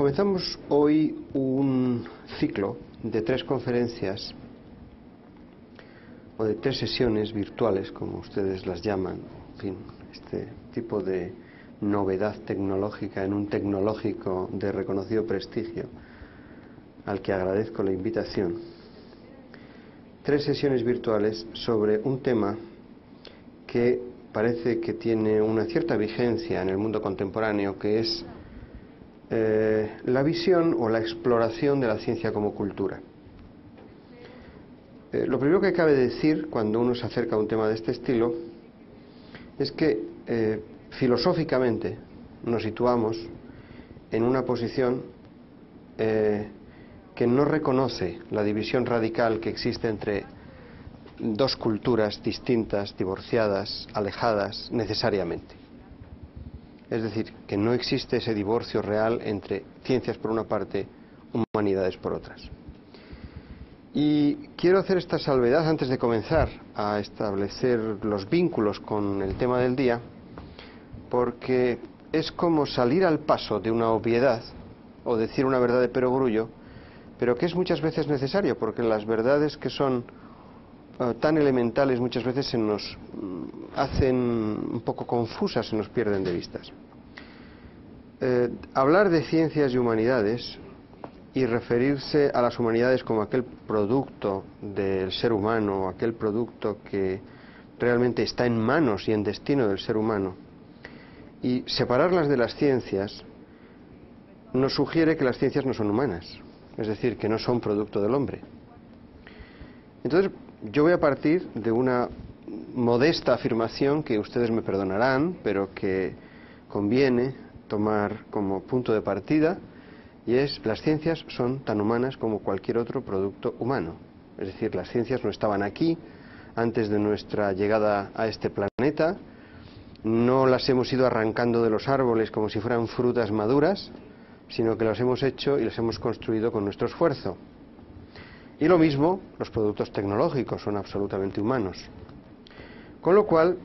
Comenzamos hoy un ciclo de 3 conferencias o de 3 sesiones virtuales, como ustedes las llaman, en fin, este tipo de novedad tecnológica en un tecnológico de reconocido prestigio, al que agradezco la invitación. 3 sesiones virtuales sobre un tema que parece que tiene una cierta vigencia en el mundo contemporáneo, que es la visión o la exploración de la ciencia como cultura. Lo primero que cabe decir cuando uno se acerca a un tema de este estilo es que filosóficamente nos situamos en una posición que no reconoce la división radical que existe entre 2 culturas distintas, divorciadas, alejadas necesariamente. Es decir, que no existe ese divorcio real entre ciencias por una parte, humanidades por otras. Y quiero hacer esta salvedad antes de comenzar a establecer los vínculos con el tema del día, porque es como salir al paso de una obviedad o decir una verdad de perogrullo, pero que es muchas veces necesario, porque las verdades que son tan elementales muchas veces se nos hacen un poco confusas, se nos pierden de vistas. Hablar de ciencias y humanidades y referirse a las humanidades como aquel producto del ser humano, aquel producto que realmente está en manos y en destino del ser humano, y separarlas de las ciencias, nos sugiere que las ciencias no son humanas, es decir, que no son producto del hombre. Entonces, yo voy a partir de una modesta afirmación que ustedes me perdonarán, pero que conviene tomar como punto de partida, y es: las ciencias son tan humanas como cualquier otro producto humano. Es decir, las ciencias no estaban aquí antes de nuestra llegada a este planeta, no las hemos ido arrancando de los árboles como si fueran frutas maduras, sino que las hemos hecho y las hemos construido con nuestro esfuerzo. Y lo mismo, los productos tecnológicos son absolutamente humanos. Con lo cual,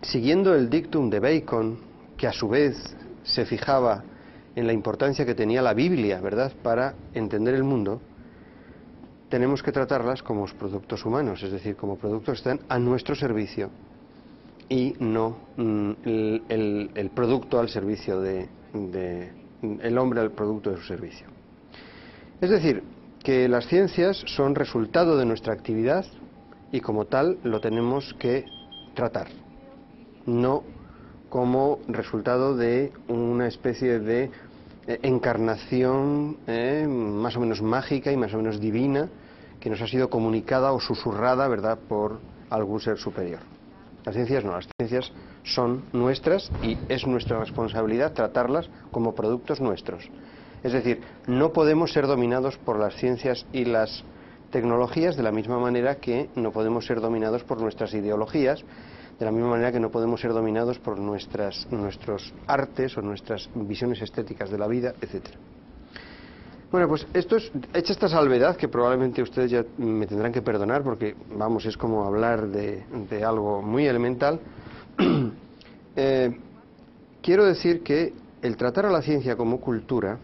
siguiendo el dictum de Bacon, que a su vez se fijaba en la importancia que tenía la Biblia, ¿verdad?, para entender el mundo, tenemos que tratarlas como productos humanos, es decir, como productos que están a nuestro servicio y no el producto al servicio el hombre al producto de su servicio. Es decir, que las ciencias son resultado de nuestra actividad y como tal lo tenemos que tratar, no como resultado de una especie de encarnación más o menos mágica y más o menos divina que nos ha sido comunicada o susurrada, ¿verdad?, por algún ser superior. Las ciencias no, las ciencias son nuestras y es nuestra responsabilidad tratarlas como productos nuestros. Es decir, no podemos ser dominados por las ciencias y las tecnologías de la misma manera que no podemos ser dominados por nuestras ideologías, de la misma manera que no podemos ser dominados por nuestros artes o nuestras visiones estéticas de la vida, etc. Bueno, pues hecha esta salvedad, que probablemente ustedes ya me tendrán que perdonar porque, vamos, es como hablar de algo muy elemental, quiero decir que el tratar a la ciencia como cultura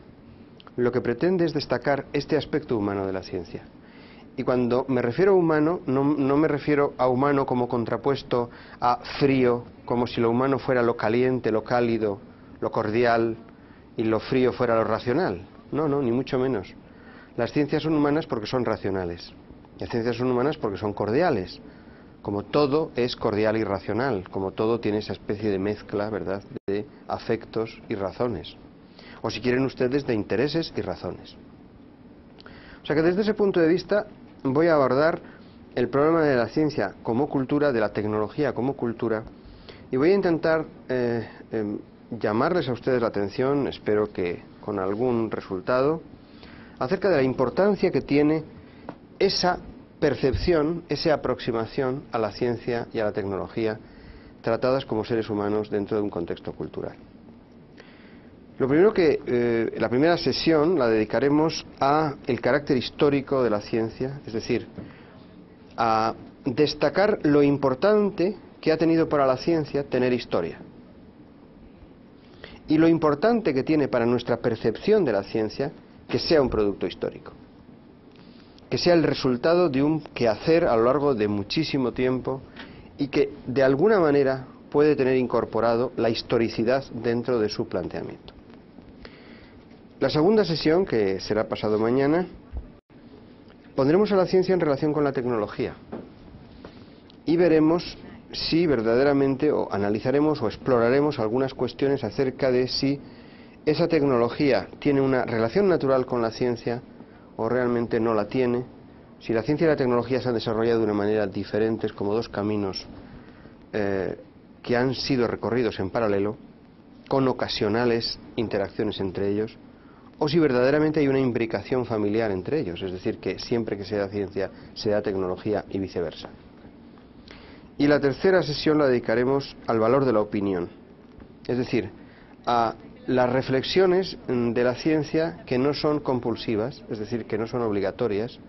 lo que pretende es destacar este aspecto humano de la ciencia. Y cuando me refiero a humano, no me refiero a humano como contrapuesto a frío, como si lo humano fuera lo caliente, lo cálido, lo cordial, y lo frío fuera lo racional. No, ni mucho menos. Las ciencias son humanas porque son racionales. Las ciencias son humanas porque son cordiales. Como todo es cordial y racional, como todo tiene esa especie de mezcla, ¿verdad?, de afectos y razones. O si quieren ustedes, de intereses y razones. O sea que desde ese punto de vista voy a abordar el problema de la ciencia como cultura, de la tecnología como cultura, y voy a intentar llamarles a ustedes la atención, espero que con algún resultado, acerca de la importancia que tiene esa percepción, esa aproximación a la ciencia y a la tecnología tratadas como seres humanos dentro de un contexto cultural. Lo primero la primera sesión la dedicaremos a el carácter histórico de la ciencia, es decir, a destacar lo importante que ha tenido para la ciencia tener historia. y lo importante que tiene para nuestra percepción de la ciencia que sea un producto histórico, que sea el resultado de un quehacer a lo largo de muchísimo tiempo y que de alguna manera puede tener incorporado la historicidad dentro de su planteamiento. La segunda sesión, que será pasado mañana, pondremos a la ciencia en relación con la tecnología y veremos si verdaderamente, o analizaremos o exploraremos algunas cuestiones acerca de si esa tecnología tiene una relación natural con la ciencia o realmente no la tiene, si la ciencia y la tecnología se han desarrollado de una manera diferente, como dos caminos que han sido recorridos en paralelo, con ocasionales interacciones entre ellos, o si verdaderamente hay una imbricación familiar entre ellos, es decir, que siempre que se da ciencia se da tecnología y viceversa. Y la tercera sesión la dedicaremos al valor de la opinión, es decir, a las reflexiones de la ciencia que no son compulsivas, es decir, que no son obligatorias,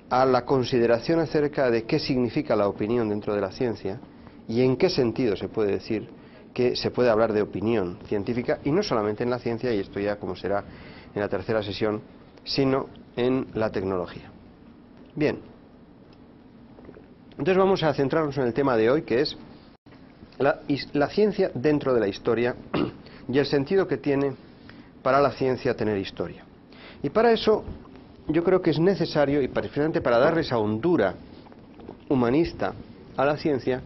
a la consideración acerca de qué significa la opinión dentro de la ciencia y en qué sentido se puede decir que se puede hablar de opinión científica, y no solamente en la ciencia, y esto ya como será en la tercera sesión, sino en la tecnología. Bien, entonces vamos a centrarnos en el tema de hoy, que es la ciencia dentro de la historia y el sentido que tiene para la ciencia tener historia. Y para eso yo creo que es necesario, y precisamente para darle esa hondura humanista a la ciencia,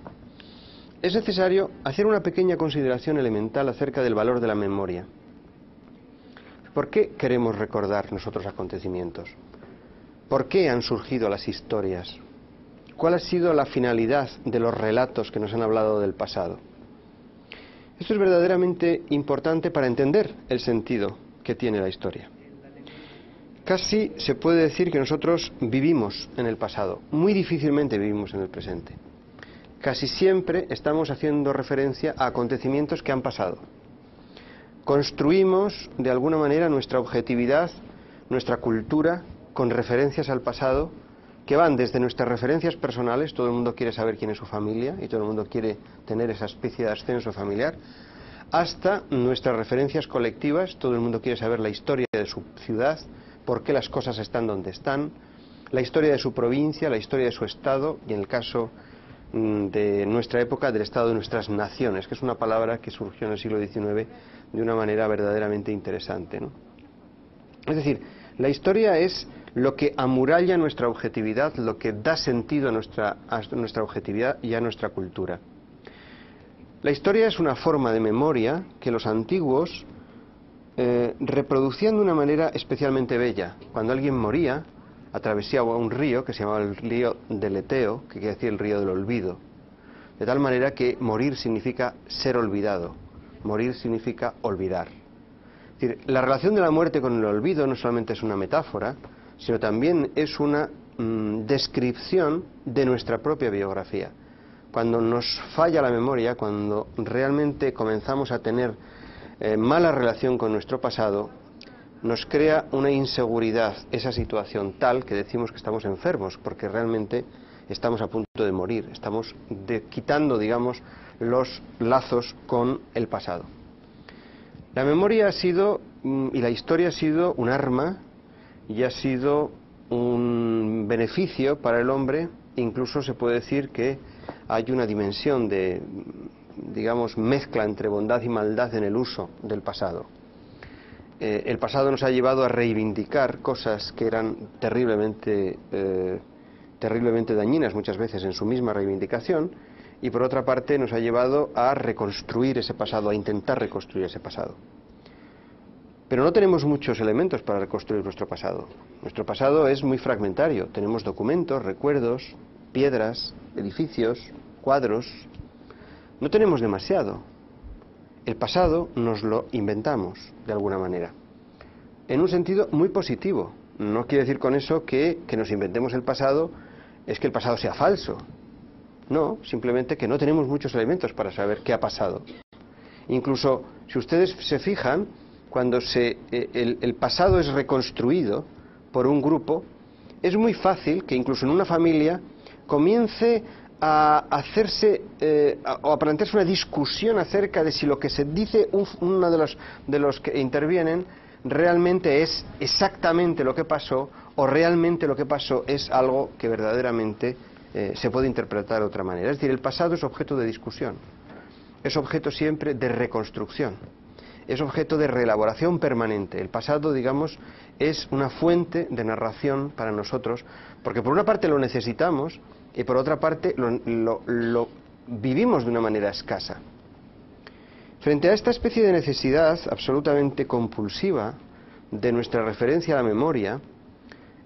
es necesario hacer una pequeña consideración elemental acerca del valor de la memoria. ¿Por qué queremos recordar nosotros acontecimientos? ¿Por qué han surgido las historias? ¿Cuál ha sido la finalidad de los relatos que nos han hablado del pasado? Esto es verdaderamente importante para entender el sentido que tiene la historia. Casi se puede decir que nosotros vivimos en el pasado, muy difícilmente vivimos en el presente. Casi siempre estamos haciendo referencia a acontecimientos que han pasado. Construimos de alguna manera nuestra objetividad, nuestra cultura, con referencias al pasado, que van desde nuestras referencias personales, todo el mundo quiere saber quién es su familia y todo el mundo quiere tener esa especie de ascenso familiar, hasta nuestras referencias colectivas, todo el mundo quiere saber la historia de su ciudad, por qué las cosas están donde están, la historia de su provincia, la historia de su estado, y en el caso de nuestra época, del estado de nuestras naciones, que es una palabra que surgió en el siglo XIX de una manera verdaderamente interesante, ¿no? Es decir, la historia es lo que amuralla nuestra objetividad, lo que da sentido a nuestra objetividad y a nuestra cultura. La historia es una forma de memoria que los antiguos reproducían de una manera especialmente bella. Cuando alguien moría, atravesaba un río que se llamaba el río del Eteo, que quiere decir el río del olvido, de tal manera que morir significa ser olvidado, morir significa olvidar. Es decir, la relación de la muerte con el olvido no solamente es una metáfora, sino también es una descripción de nuestra propia biografía. Cuando nos falla la memoria, cuando realmente comenzamos a tener mala relación con nuestro pasado, nos crea una inseguridad, esa situación tal que decimos que estamos enfermos, porque realmente estamos a punto de morir, estamos quitando, digamos, los lazos con el pasado. La memoria ha sido, y la historia ha sido un arma, y ha sido un beneficio para el hombre. Incluso se puede decir que hay una dimensión de, digamos, mezcla entre bondad y maldad en el uso del pasado. El pasado nos ha llevado a reivindicar cosas que eran terriblemente dañinas muchas veces en su misma reivindicación, y por otra parte nos ha llevado a reconstruir ese pasado, a intentar reconstruir ese pasado. Pero no tenemos muchos elementos para reconstruir nuestro pasado. Nuestro pasado es muy fragmentario. Tenemos documentos, recuerdos, piedras, edificios, cuadros. No tenemos demasiado. El pasado nos lo inventamos, de alguna manera. En un sentido muy positivo. No quiere decir con eso que nos inventemos el pasado es que el pasado sea falso. No, simplemente que no tenemos muchos elementos para saber qué ha pasado. Incluso, si ustedes se fijan, cuando el pasado es reconstruido por un grupo, es muy fácil que incluso en una familia comience a hacerse o a plantearse una discusión acerca de si lo que se dice uno de los que intervienen realmente es exactamente lo que pasó o realmente lo que pasó es algo que verdaderamente se puede interpretar de otra manera. Es decir, el pasado es objeto de discusión, es objeto siempre de reconstrucción, es objeto de reelaboración permanente. El pasado, digamos, es una fuente de narración para nosotros, porque por una parte lo necesitamos y por otra parte lo vivimos de una manera escasa. Frente a esta especie de necesidad absolutamente compulsiva de nuestra referencia a la memoria,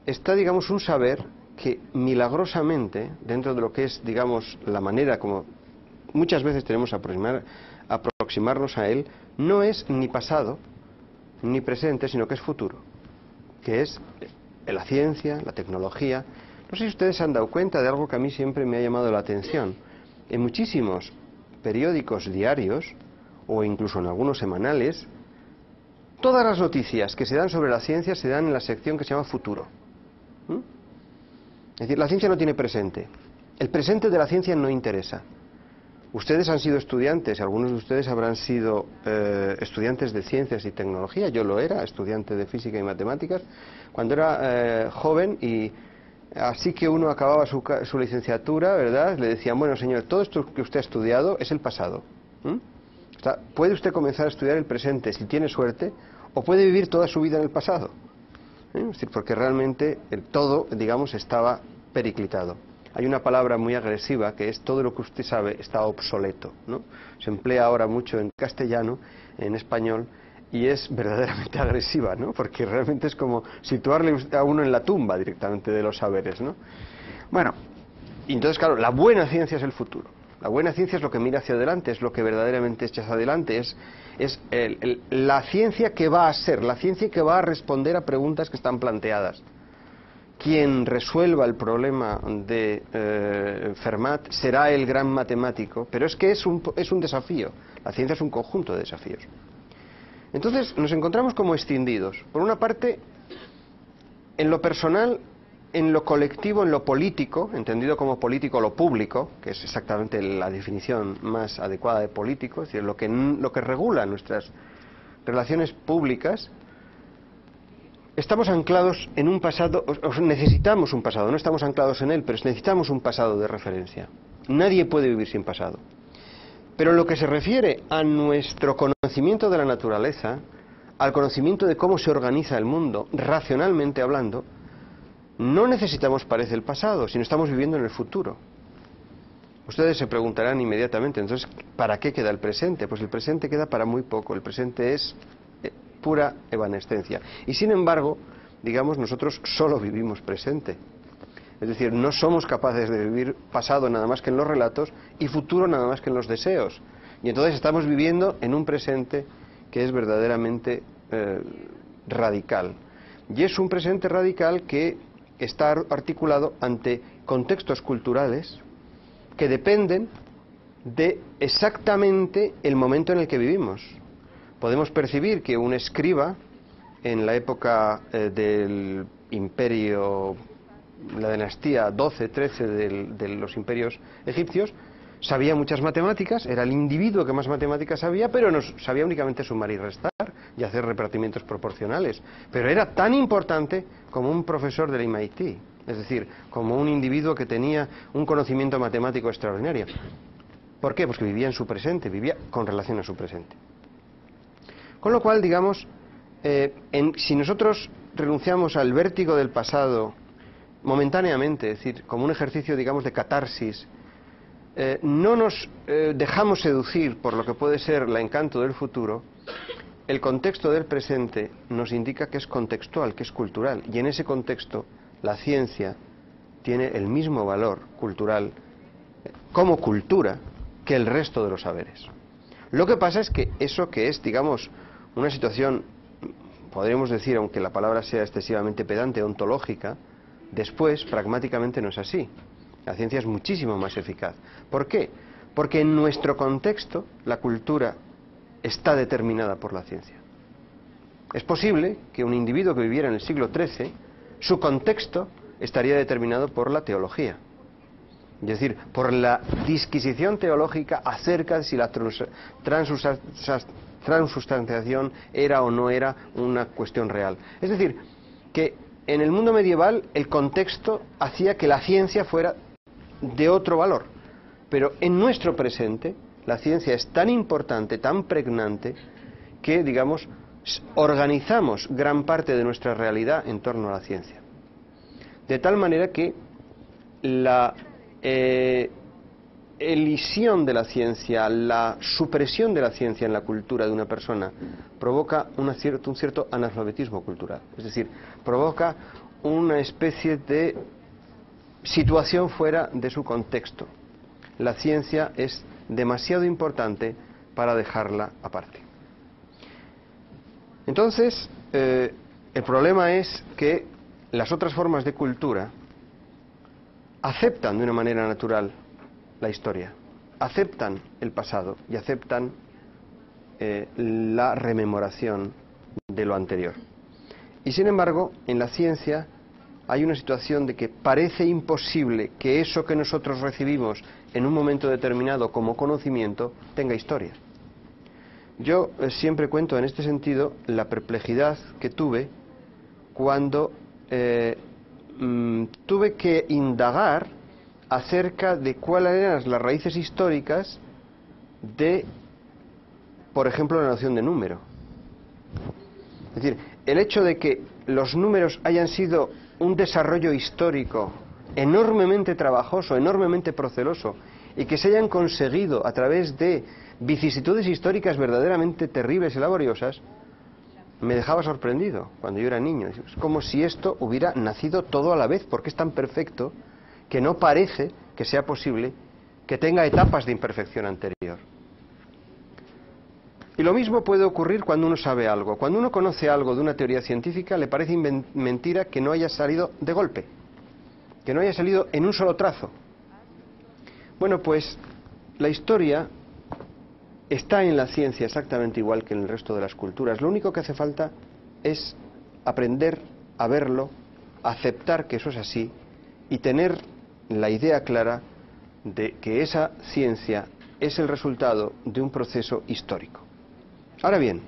está, digamos, un saber que milagrosamente, dentro de lo que es, digamos, la manera como muchas veces tenemos que aproximarnos a él, no es ni pasado ni presente, sino que es futuro, que es la ciencia, la tecnología. No sé si ustedes se han dado cuenta de algo que a mí siempre me ha llamado la atención. En muchísimos periódicos diarios, o incluso en algunos semanales, todas las noticias que se dan sobre la ciencia se dan en la sección que se llama futuro. Es decir, la ciencia no tiene presente. El presente de la ciencia no interesa. Ustedes han sido estudiantes, algunos de ustedes habrán sido estudiantes de ciencias y tecnología. Yo lo era, estudiante de física y matemáticas, cuando era joven, y así que uno acababa su licenciatura, ¿verdad? Le decían, bueno, señor, todo esto que usted ha estudiado es el pasado. O sea, puede usted comenzar a estudiar el presente si tiene suerte, o puede vivir toda su vida en el pasado. Es decir, porque realmente todo, digamos, estaba periclitado. Hay una palabra muy agresiva que es todo lo que usted sabe está obsoleto, ¿no? Se emplea ahora mucho en castellano, en español, y es verdaderamente agresiva, ¿no? Porque realmente es como situarle a uno en la tumba directamente de los saberes, ¿no? Bueno, entonces, claro, la buena ciencia es el futuro. La buena ciencia es lo que mira hacia adelante, es lo que verdaderamente echa hacia adelante, es la ciencia que va a ser, la ciencia que va a responder a preguntas que están planteadas. Quien resuelva el problema de Fermat será el gran matemático, pero es que es un desafío. La ciencia es un conjunto de desafíos. Entonces nos encontramos como escindidos. Por una parte, en lo personal, en lo colectivo, en lo político, entendido como político lo público, que es exactamente la definición más adecuada de político, es decir, lo que regula nuestras relaciones públicas. Estamos anclados en un pasado, o necesitamos un pasado, no estamos anclados en él, pero necesitamos un pasado de referencia. Nadie puede vivir sin pasado. Pero en lo que se refiere a nuestro conocimiento de la naturaleza, al conocimiento de cómo se organiza el mundo, racionalmente hablando, no necesitamos, parece, el pasado, sino estamos viviendo en el futuro. Ustedes se preguntarán inmediatamente, entonces, ¿para qué queda el presente? Pues el presente queda para muy poco, el presente es pura evanescencia. Y sin embargo, digamos, nosotros solo vivimos presente. Es decir, no somos capaces de vivir pasado nada más que en los relatos y futuro nada más que en los deseos. Y entonces estamos viviendo en un presente que es verdaderamente radical. Y es un presente radical que está articulado ante contextos culturales que dependen de exactamente el momento en el que vivimos. Podemos percibir que un escriba en la época del imperio, la dinastía 12-13 de los imperios egipcios, sabía muchas matemáticas, era el individuo que más matemáticas sabía, pero no sabía únicamente sumar y restar y hacer repartimientos proporcionales. Pero era tan importante como un profesor del MIT, es decir, como un individuo que tenía un conocimiento matemático extraordinario. ¿Por qué? Pues que vivía en su presente, vivía con relación a su presente. Con lo cual, digamos, si nosotros renunciamos al vértigo del pasado momentáneamente, es decir, como un ejercicio, digamos, de catarsis, no nos dejamos seducir por lo que puede ser el encanto del futuro, el contexto del presente nos indica que es contextual, que es cultural, y en ese contexto la ciencia tiene el mismo valor cultural como cultura que el resto de los saberes. Lo que pasa es que eso que es, digamos, una situación, podríamos decir, aunque la palabra sea excesivamente pedante, ontológica, después, pragmáticamente, no es así. La ciencia es muchísimo más eficaz. ¿Por qué? Porque en nuestro contexto la cultura está determinada por la ciencia. Es posible que un individuo que viviera en el siglo XIII, su contexto estaría determinado por la teología. Es decir, por la disquisición teológica acerca de si la transustanciación era o no era una cuestión real. Es decir, que en el mundo medieval el contexto hacía que la ciencia fuera de otro valor, pero en nuestro presente la ciencia es tan importante, tan pregnante, que, digamos, organizamos gran parte de nuestra realidad en torno a la ciencia. De tal manera que la elisión de la ciencia, la supresión de la ciencia en la cultura de una persona provoca un cierto analfabetismo cultural. Es decir, provoca una especie de situación fuera de su contexto. La ciencia es demasiado importante para dejarla aparte. Entonces, el problema es que las otras formas de cultura aceptan de una manera natural la historia, aceptan el pasado y aceptan la rememoración de lo anterior. Y sin embargo, en la ciencia hay una situación de que parece imposible que eso que nosotros recibimos en un momento determinado como conocimiento tenga historia. Yo siempre cuento en este sentido la perplejidad que tuve cuando tuve que indagar acerca de cuáles eran las raíces históricas de, por ejemplo, la noción de número. Es decir, el hecho de que los números hayan sido un desarrollo histórico enormemente trabajoso, enormemente proceloso, y que se hayan conseguido a través de vicisitudes históricas verdaderamente terribles y laboriosas, me dejaba sorprendido cuando yo era niño. Es como si esto hubiera nacido todo a la vez, porque es tan perfecto que no parece que sea posible que tenga etapas de imperfección anterior. Y lo mismo puede ocurrir cuando uno sabe algo. Cuando uno conoce algo de una teoría científica, le parece mentira que no haya salido de golpe, que no haya salido en un solo trazo. Bueno, pues la historia está en la ciencia exactamente igual que en el resto de las culturas. Lo único que hace falta es aprender a verlo, aceptar que eso es así y tener la idea clara de que esa ciencia es el resultado de un proceso histórico. Ahora bien,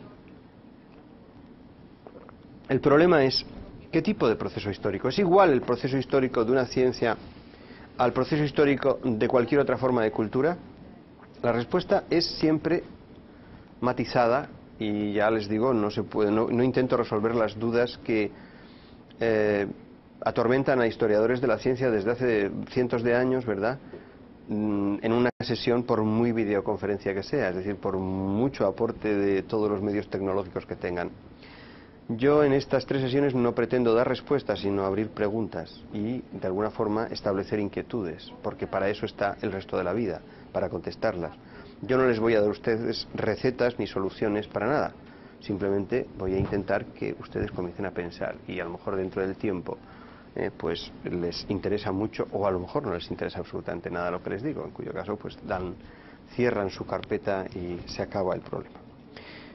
el problema es ¿qué tipo de proceso histórico? ¿Es igual el proceso histórico de una ciencia al proceso histórico de cualquier otra forma de cultura? La respuesta es siempre matizada y ya les digo, no intento resolver las dudas que atormentan a historiadores de la ciencia desde hace cientos de años, ¿verdad?, en una sesión por muy videoconferencia que sea, es decir, por mucho aporte de todos los medios tecnológicos que tengan. Yo en estas 3 sesiones no pretendo dar respuestas, sino abrir preguntas y, de alguna forma, establecer inquietudes, porque para eso está el resto de la vida, para contestarlas. Yo no les voy a dar a ustedes recetas ni soluciones para nada, simplemente voy a intentar que ustedes comiencen a pensar y a lo mejor dentro del tiempo pues les interesa mucho o a lo mejor no les interesa absolutamente nada lo que les digo, en cuyo caso pues cierran su carpeta y se acaba el problema.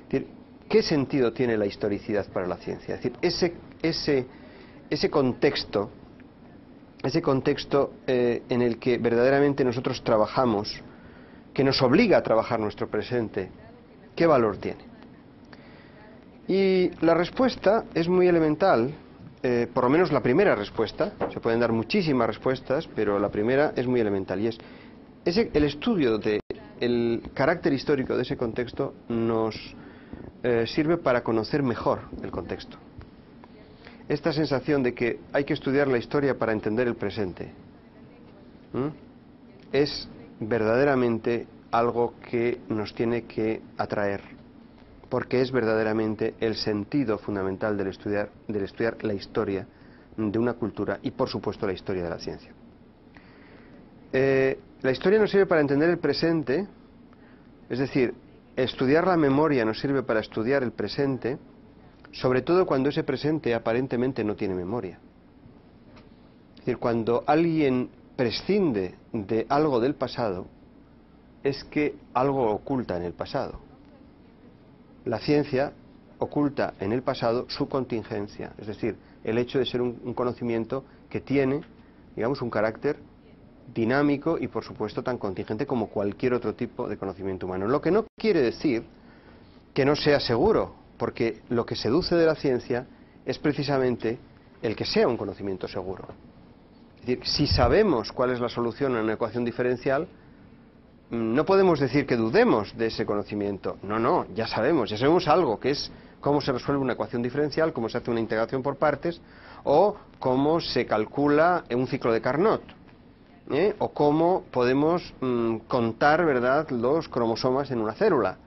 Es decir, ¿qué sentido tiene la historicidad para la ciencia? Es decir, ese contexto en el que verdaderamente nosotros trabajamos, que nos obliga a trabajar nuestro presente, ¿qué valor tiene? Y la respuesta es muy elemental, por lo menos la primera respuesta. Se pueden dar muchísimas respuestas, pero la primera es muy elemental, y es el estudio del carácter histórico de ese contexto nos sirve para conocer mejor el contexto. Esta sensación de que hay que estudiar la historia para entender el presente es verdaderamente algo que nos tiene que atraer, porque es verdaderamente el sentido fundamental del estudiar la historia de una cultura y, por supuesto, la historia de la ciencia. La historia nos sirve para entender el presente, es decir, estudiar la memoria nos sirve para estudiar el presente, sobre todo cuando ese presente aparentemente no tiene memoria. Es decir, cuando alguien prescinde de algo del pasado, es que algo oculta en el pasado. La ciencia oculta en el pasado su contingencia, es decir, el hecho de ser un conocimiento que tiene, digamos, un carácter dinámico y, por supuesto, tan contingente como cualquier otro tipo de conocimiento humano. Lo que no quiere decir que no sea seguro, porque lo que seduce de la ciencia es precisamente el que sea un conocimiento seguro. Es decir, si sabemos cuál es la solución a una ecuación diferencial, no podemos decir que dudemos de ese conocimiento. No, ya sabemos algo, que es cómo se resuelve una ecuación diferencial, cómo se hace una integración por partes, o cómo se calcula un ciclo de Carnot, o cómo podemos contar, ¿verdad?, los cromosomas en una célula,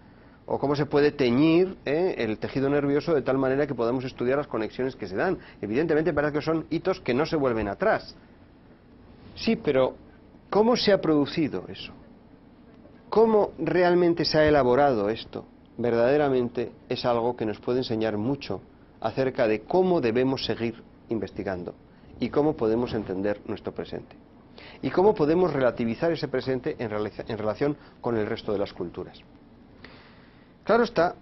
o cómo se puede teñir el tejido nervioso de tal manera que podamos estudiar las conexiones que se dan. Evidentemente parece que son hitos que no se vuelven atrás. Sí, pero ¿cómo se ha producido eso? ¿Cómo realmente se ha elaborado esto? Verdaderamente es algo que nos puede enseñar mucho acerca de cómo debemos seguir investigando y cómo podemos entender nuestro presente. Y cómo podemos relativizar ese presente en relación con el resto de las culturas. Claro está,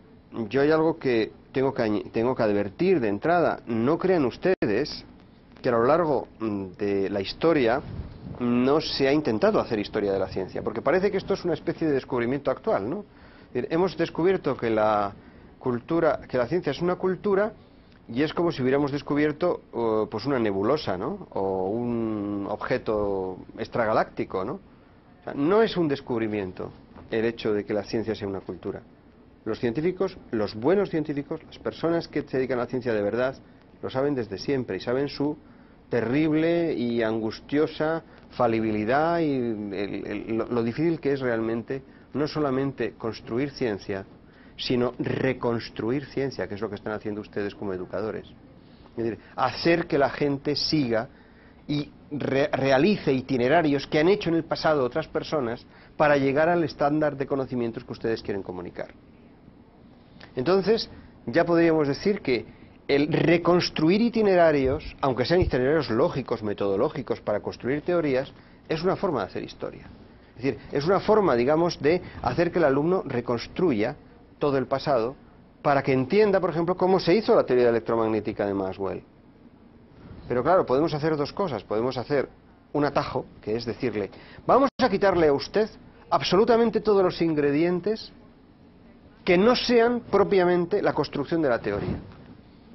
yo hay algo que tengo que advertir de entrada. No crean ustedes que a lo largo de la historia no se ha intentado hacer historia de la ciencia, porque parece que esto es una especie de descubrimiento actual, ¿no? Hemos descubierto que la ciencia es una cultura, y es como si hubiéramos descubierto pues una nebulosa, ¿no?, o un objeto extragaláctico, ¿no? O sea, no es un descubrimiento el hecho de que la ciencia sea una cultura. Los científicos, los buenos científicos, las personas que se dedican a la ciencia de verdad, lo saben desde siempre y saben su terrible y angustiosa falibilidad y lo difícil que es realmente no solamente construir ciencia, sino reconstruir ciencia, que es lo que están haciendo ustedes como educadores. Es decir, hacer que la gente siga y realice itinerarios que han hecho en el pasado otras personas para llegar al estándar de conocimientos que ustedes quieren comunicar. Entonces, ya podríamos decir que el reconstruir itinerarios, aunque sean itinerarios lógicos, metodológicos, para construir teorías, es una forma de hacer historia. Es decir, es una forma, digamos, de hacer que el alumno reconstruya todo el pasado para que entienda, por ejemplo, cómo se hizo la teoría electromagnética de Maxwell. Pero claro, podemos hacer dos cosas. Podemos hacer un atajo, que es decirle, vamos a quitarle a usted absolutamente todos los ingredientes que no sean propiamente la construcción de la teoría.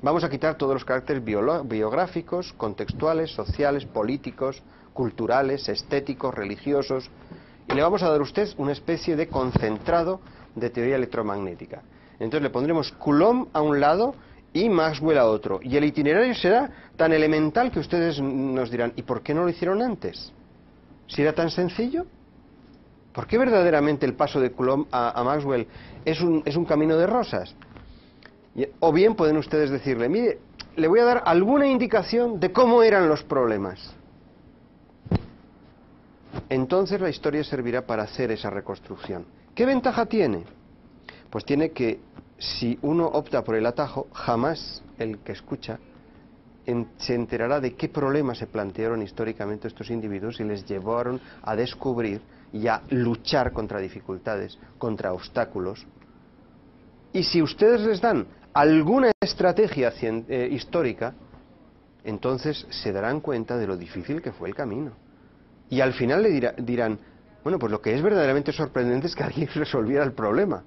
Vamos a quitar todos los caracteres biográficos, contextuales, sociales, políticos, culturales, estéticos, religiosos, y le vamos a dar a usted una especie de concentrado de teoría electromagnética. Entonces le pondremos Coulomb a un lado y Maxwell a otro, y el itinerario será tan elemental que ustedes nos dirán, ¿y por qué no lo hicieron antes? Si era tan sencillo. ¿Por qué verdaderamente el paso de Coulomb a Maxwell es un camino de rosas? O bien pueden ustedes decirle, mire, le voy a dar alguna indicación de cómo eran los problemas. Entonces la historia servirá para hacer esa reconstrucción. ¿Qué ventaja tiene? Pues tiene que, si uno opta por el atajo, jamás el que escucha se enterará de qué problemas se plantearon históricamente estos individuos y les llevaron a descubrir y a luchar contra dificultades, contra obstáculos. Y si ustedes les dan alguna estrategia histórica, entonces se darán cuenta de lo difícil que fue el camino. Y al final le dirán, bueno, pues lo que es verdaderamente sorprendente es que alguien resolviera el problema.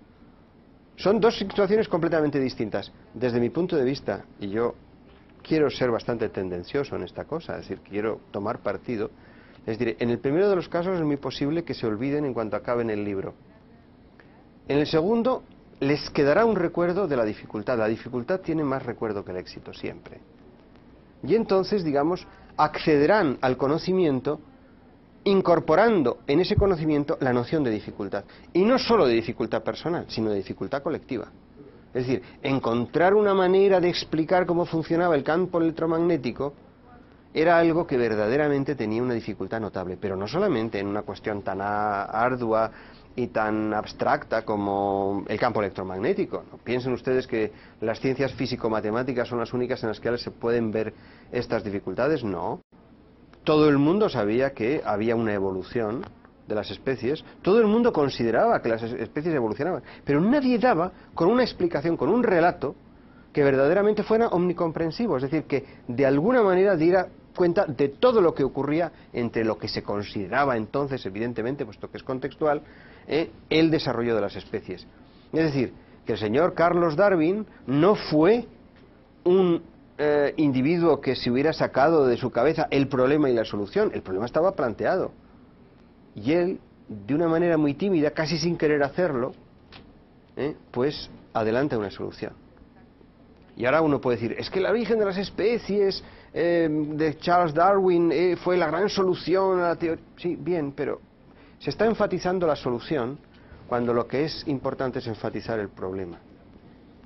Son dos situaciones completamente distintas. Desde mi punto de vista, y yo quiero ser bastante tendencioso en esta cosa, es decir, quiero tomar partido, les diré, en el primero de los casos es muy posible que se olviden en cuanto acaben el libro. En el segundo, les quedará un recuerdo de la dificultad. La dificultad tiene más recuerdo que el éxito, siempre. Y entonces, digamos, accederán al conocimiento incorporando en ese conocimiento la noción de dificultad. Y no solo de dificultad personal, sino de dificultad colectiva. Es decir, encontrar una manera de explicar cómo funcionaba el campo electromagnético era algo que verdaderamente tenía una dificultad notable, pero no solamente en una cuestión tan ardua y tan abstracta como el campo electromagnético. ¿No? Piensen ustedes que las ciencias físico-matemáticas son las únicas en las que se pueden ver estas dificultades. No. Todo el mundo sabía que había una evolución de las especies, todo el mundo consideraba que las especies evolucionaban, pero nadie daba con una explicación, con un relato que verdaderamente fuera omnicomprensivo, es decir, que de alguna manera diera cuenta de todo lo que ocurría entre lo que se consideraba entonces, evidentemente, puesto que es contextual, el desarrollo de las especies. Es decir, que el señor Carlos Darwin no fue un individuo que se hubiera sacado de su cabeza el problema y la solución. El problema estaba planteado. Y él, de una manera muy tímida, casi sin querer hacerlo, pues adelanta una solución. Y ahora uno puede decir, es que el origen de las especies de Charles Darwin fue la gran solución a la teoría. Sí, bien, pero se está enfatizando la solución cuando lo que es importante es enfatizar el problema.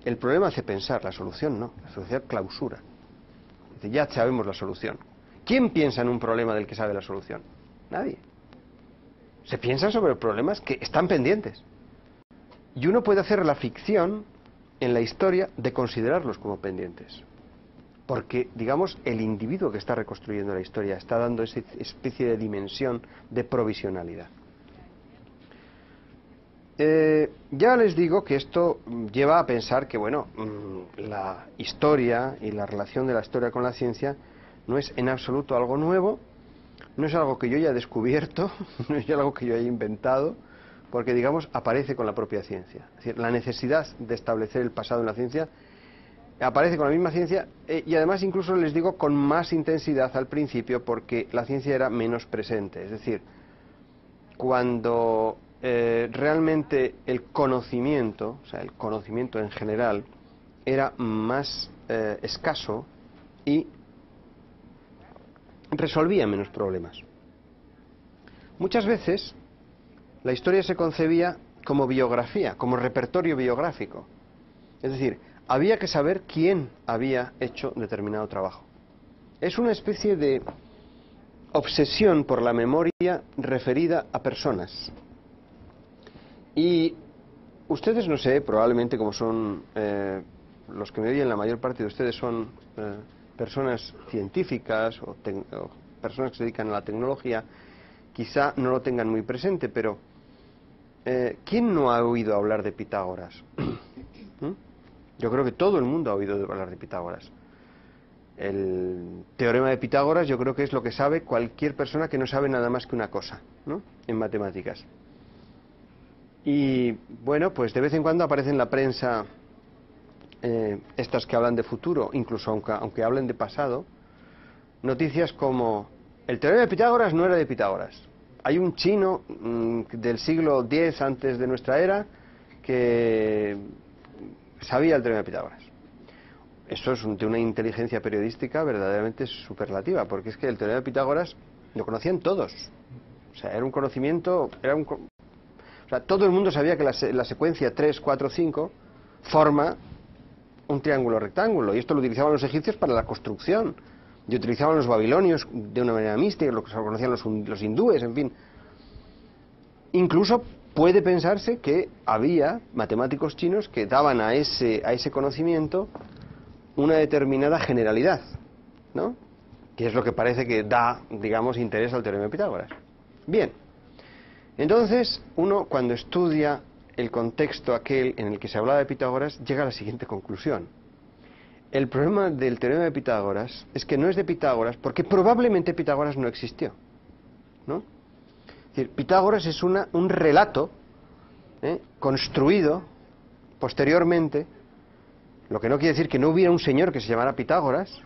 El problema hace pensar, la solución no, la solución clausura. Dice, ya sabemos la solución. ¿Quién piensa en un problema del que sabe la solución? Nadie. Se piensa sobre problemas que están pendientes. Y uno puede hacer la ficción en la historia de considerarlos como pendientes. Porque, digamos, el individuo que está reconstruyendo la historia está dando esa especie de dimensión de provisionalidad. Ya les digo que esto lleva a pensar que, bueno, la historia y la relación de la historia con la ciencia no es en absoluto algo nuevo, no es algo que yo haya descubierto, no es algo que yo haya inventado, porque, digamos, aparece con la propia ciencia. Es decir, la necesidad de establecer el pasado en la ciencia aparece con la misma ciencia y además incluso les digo con más intensidad al principio porque la ciencia era menos presente. Es decir, cuando realmente el conocimiento, o sea, el conocimiento en general, era más escaso y resolvía menos problemas. Muchas veces la historia se concebía como biografía, como repertorio biográfico. Es decir, había que saber quién había hecho determinado trabajo. Es una especie de obsesión por la memoria referida a personas. Y ustedes, no sé, probablemente como son los que me oyen, la mayor parte de ustedes son personas científicas o personas que se dedican a la tecnología, quizá no lo tengan muy presente, pero ¿quién no ha oído hablar de Pitágoras? Yo creo que todo el mundo ha oído hablar de Pitágoras. El teorema de Pitágoras yo creo que es lo que sabe cualquier persona que no sabe nada más que una cosa, ¿no?, en matemáticas. Y bueno, pues de vez en cuando aparece en la prensa estas que hablan de futuro, incluso aunque hablen de pasado, noticias como el teorema de Pitágoras no era de Pitágoras. Hay un chino del siglo X antes de nuestra era que sabía el teorema de Pitágoras. Eso es de una inteligencia periodística verdaderamente superlativa, porque es que el teorema de Pitágoras lo conocían todos. O sea, era un conocimiento, o sea, todo el mundo sabía que la secuencia 3, 4, 5 forma un triángulo rectángulo, y esto lo utilizaban los egipcios para la construcción, y utilizaban los babilonios de una manera mística, lo que se conocían los hindúes, en fin. Incluso puede pensarse que había matemáticos chinos que daban a ese conocimiento una determinada generalidad, ¿no?, que es lo que parece que da, digamos, interés al teorema de Pitágoras. Bien, entonces uno, cuando estudia el contexto aquel en el que se hablaba de Pitágoras, llega a la siguiente conclusión. El problema del teorema de Pitágoras es que no es de Pitágoras porque probablemente Pitágoras no existió, ¿no? Es decir, Pitágoras es un relato construido posteriormente, lo que no quiere decir que no hubiera un señor que se llamara Pitágoras,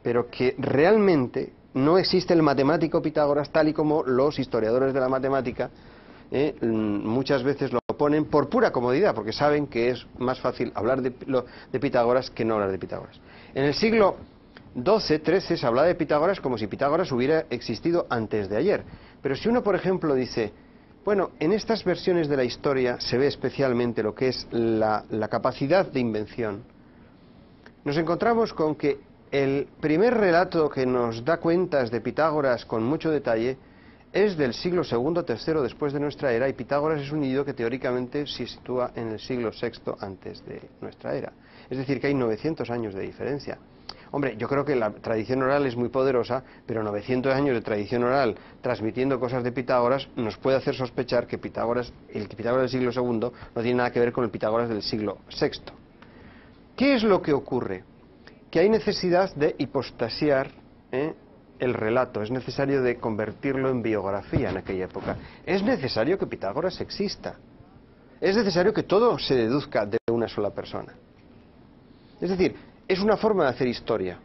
pero que realmente no existe el matemático Pitágoras tal y como los historiadores de la matemática muchas veces lo ponen por pura comodidad, porque saben que es más fácil hablar de Pitágoras que no hablar de Pitágoras. En el siglo XII, XIII se hablaba de Pitágoras como si Pitágoras hubiera existido antes de ayer. Pero si uno, por ejemplo, dice, bueno, en estas versiones de la historia se ve especialmente lo que es la capacidad de invención, nos encontramos con que el primer relato que nos da cuentas de Pitágoras con mucho detalle es del siglo II, III después de nuestra era, y Pitágoras es un individuo que teóricamente se sitúa en el siglo VI antes de nuestra era. Es decir, que hay 900 años de diferencia. Hombre, yo creo que la tradición oral es muy poderosa, pero 900 años de tradición oral transmitiendo cosas de Pitágoras nos puede hacer sospechar que el Pitágoras del siglo II no tiene nada que ver con el Pitágoras del siglo VI. ¿Qué es lo que ocurre? Que hay necesidad de hipostasiar el relato, es necesario de convertirlo en biografía en aquella época. Es necesario que Pitágoras exista. Es necesario que todo se deduzca de una sola persona. Es decir, es una forma de hacer historia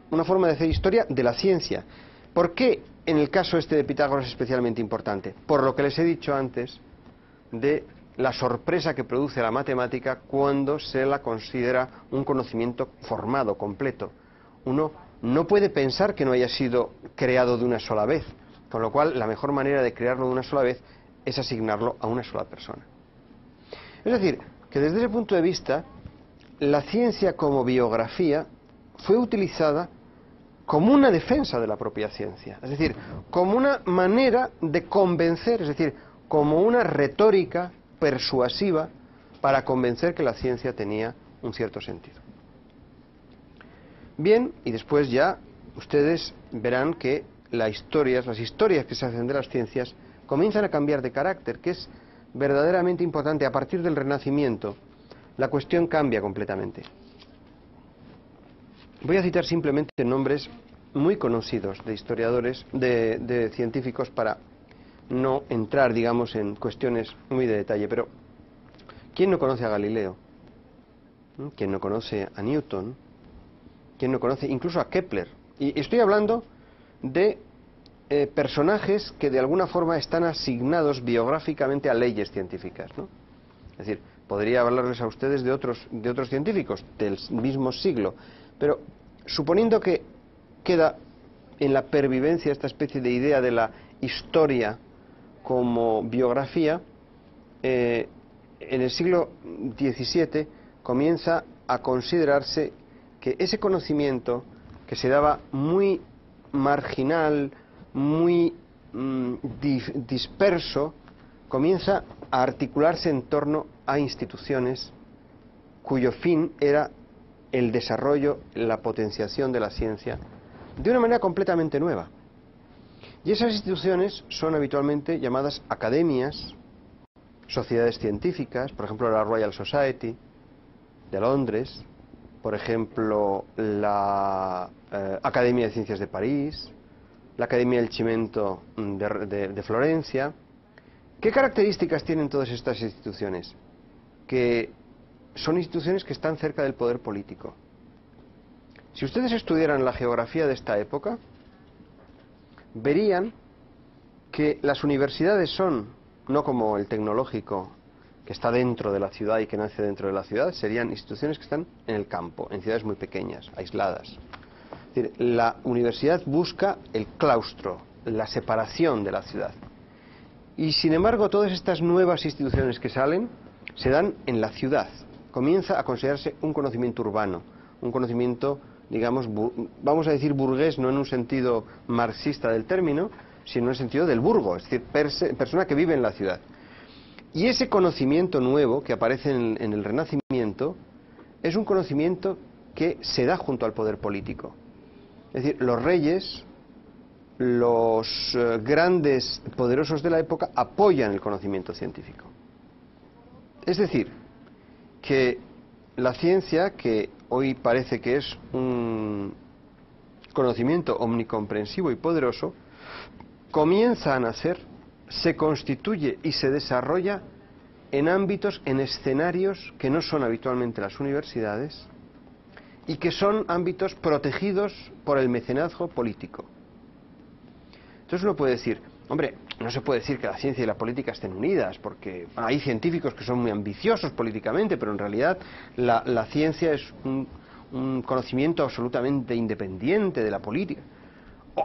de la ciencia. ¿Por qué en el caso este de Pitágoras es especialmente importante? Por lo que les he dicho antes de la sorpresa que produce la matemática cuando se la considera un conocimiento formado, completo. Uno no puede pensar que no haya sido creado de una sola vez, con lo cual la mejor manera de crearlo de una sola vez es asignarlo a una sola persona. Es decir, que desde ese punto de vista, la ciencia como biografía fue utilizada como una defensa de la propia ciencia, es decir, como una manera de convencer, es decir, como una retórica persuasiva para convencer que la ciencia tenía un cierto sentido. Bien, y después ya ustedes verán que las historias que se hacen de las ciencias comienzan a cambiar de carácter, que es verdaderamente importante. A partir del Renacimiento, la cuestión cambia completamente. Voy a citar simplemente nombres muy conocidos de historiadores, de científicos, para no entrar, digamos, en cuestiones muy de detalle. Pero, ¿quién no conoce a Galileo? ¿Quién no conoce a Newton? ¿Quién no conoce incluso a Kepler? Y estoy hablando de personajes que de alguna forma están asignados biográficamente a leyes científicas, ¿no? Es decir, podría hablarles a ustedes de otros científicos del mismo siglo, pero suponiendo que queda en la pervivencia esta especie de idea de la historia como biografía, en el siglo XVII comienza a considerarse que ese conocimiento que se daba muy marginal, muy disperso, comienza a articularse en torno a instituciones cuyo fin era el desarrollo, la potenciación de la ciencia de una manera completamente nueva. Y esas instituciones son habitualmente llamadas academias, sociedades científicas, por ejemplo la Royal Society de Londres, por ejemplo la Academia de Ciencias de París, la Academia del Cimento de Florencia. ¿Qué características tienen todas estas instituciones? Que son instituciones que están cerca del poder político. Si ustedes estudiaran la geografía de esta época, verían que las universidades son, no como el tecnológico, que está dentro de la ciudad y que nace dentro de la ciudad, serían instituciones que están en el campo, en ciudades muy pequeñas, aisladas. Es decir, la universidad busca el claustro, la separación de la ciudad. Y sin embargo, todas estas nuevas instituciones que salen se dan en la ciudad. Comienza a considerarse un conocimiento urbano, un conocimiento, digamos, vamos a decir burgués, no en un sentido marxista del término, sino en el sentido del burgo, es decir, persona que vive en la ciudad. Y ese conocimiento nuevo que aparece en el Renacimiento es un conocimiento que se da junto al poder político. Es decir, los reyes, los grandes poderosos de la época apoyan el conocimiento científico. Es decir, que la ciencia, que hoy parece que es un conocimiento omnicomprensivo y poderoso, comienza a nacer, se constituye y se desarrolla en ámbitos, en escenarios que no son habitualmente las universidades y que son ámbitos protegidos por el mecenazgo político. Entonces uno puede decir, hombre, no se puede decir que la ciencia y la política estén unidas, porque hay científicos que son muy ambiciosos políticamente, pero en realidad la ciencia es un conocimiento absolutamente independiente de la política.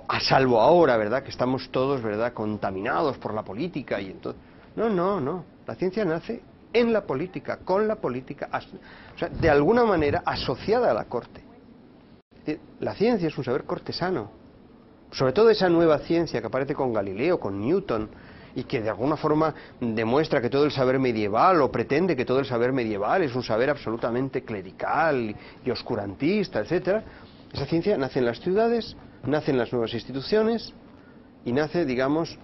A salvo ahora, ¿verdad?, que estamos todos, ¿verdad?, contaminados por la política y entonces... No. La ciencia nace en la política, con la política, o sea, de alguna manera asociada a la corte. Es decir, la ciencia es un saber cortesano. Sobre todo esa nueva ciencia que aparece con Galileo, con Newton, y que de alguna forma demuestra que todo el saber medieval, o pretende que todo el saber medieval es un saber absolutamente clerical y oscurantista, etcétera. Esa ciencia nace en las ciudades, nace en las nuevas instituciones y nace, digamos,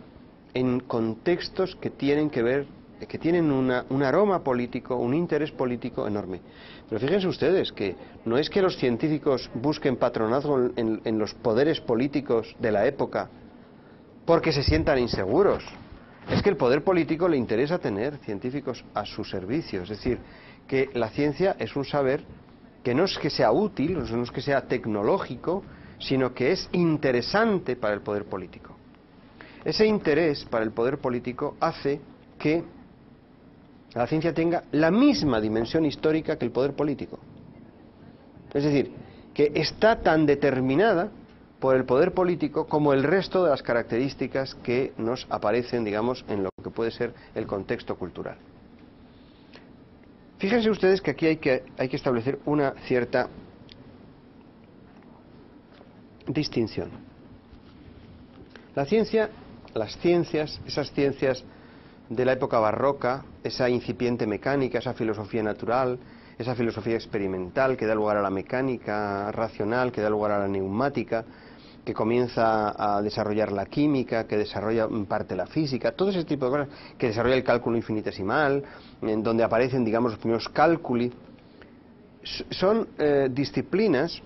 en contextos que tienen que ver que tienen un aroma político, un interés político enorme. Pero fíjense ustedes que no es que los científicos busquen patronazgo en los poderes políticos de la época porque se sientan inseguros. Es que el poder político le interesa tener científicos a su servicio. Es decir, que la ciencia es un saber que no es que sea útil, no es que sea tecnológico, sino que es interesante para el poder político. Ese interés para el poder político hace que la ciencia tenga la misma dimensión histórica que el poder político. Es decir, que está tan determinada por el poder político como el resto de las características que nos aparecen, digamos, en lo que puede ser el contexto cultural. Fíjense ustedes que aquí hay que establecer una cierta distinción. La ciencia, las ciencias, esas ciencias de la época barroca, esa incipiente mecánica, esa filosofía natural, esa filosofía experimental que da lugar a la mecánica racional, que da lugar a la neumática, que comienza a desarrollar la química, que desarrolla en parte la física, todo ese tipo de cosas, que desarrolla el cálculo infinitesimal, en donde aparecen, digamos, los primeros cálculi, son disciplinas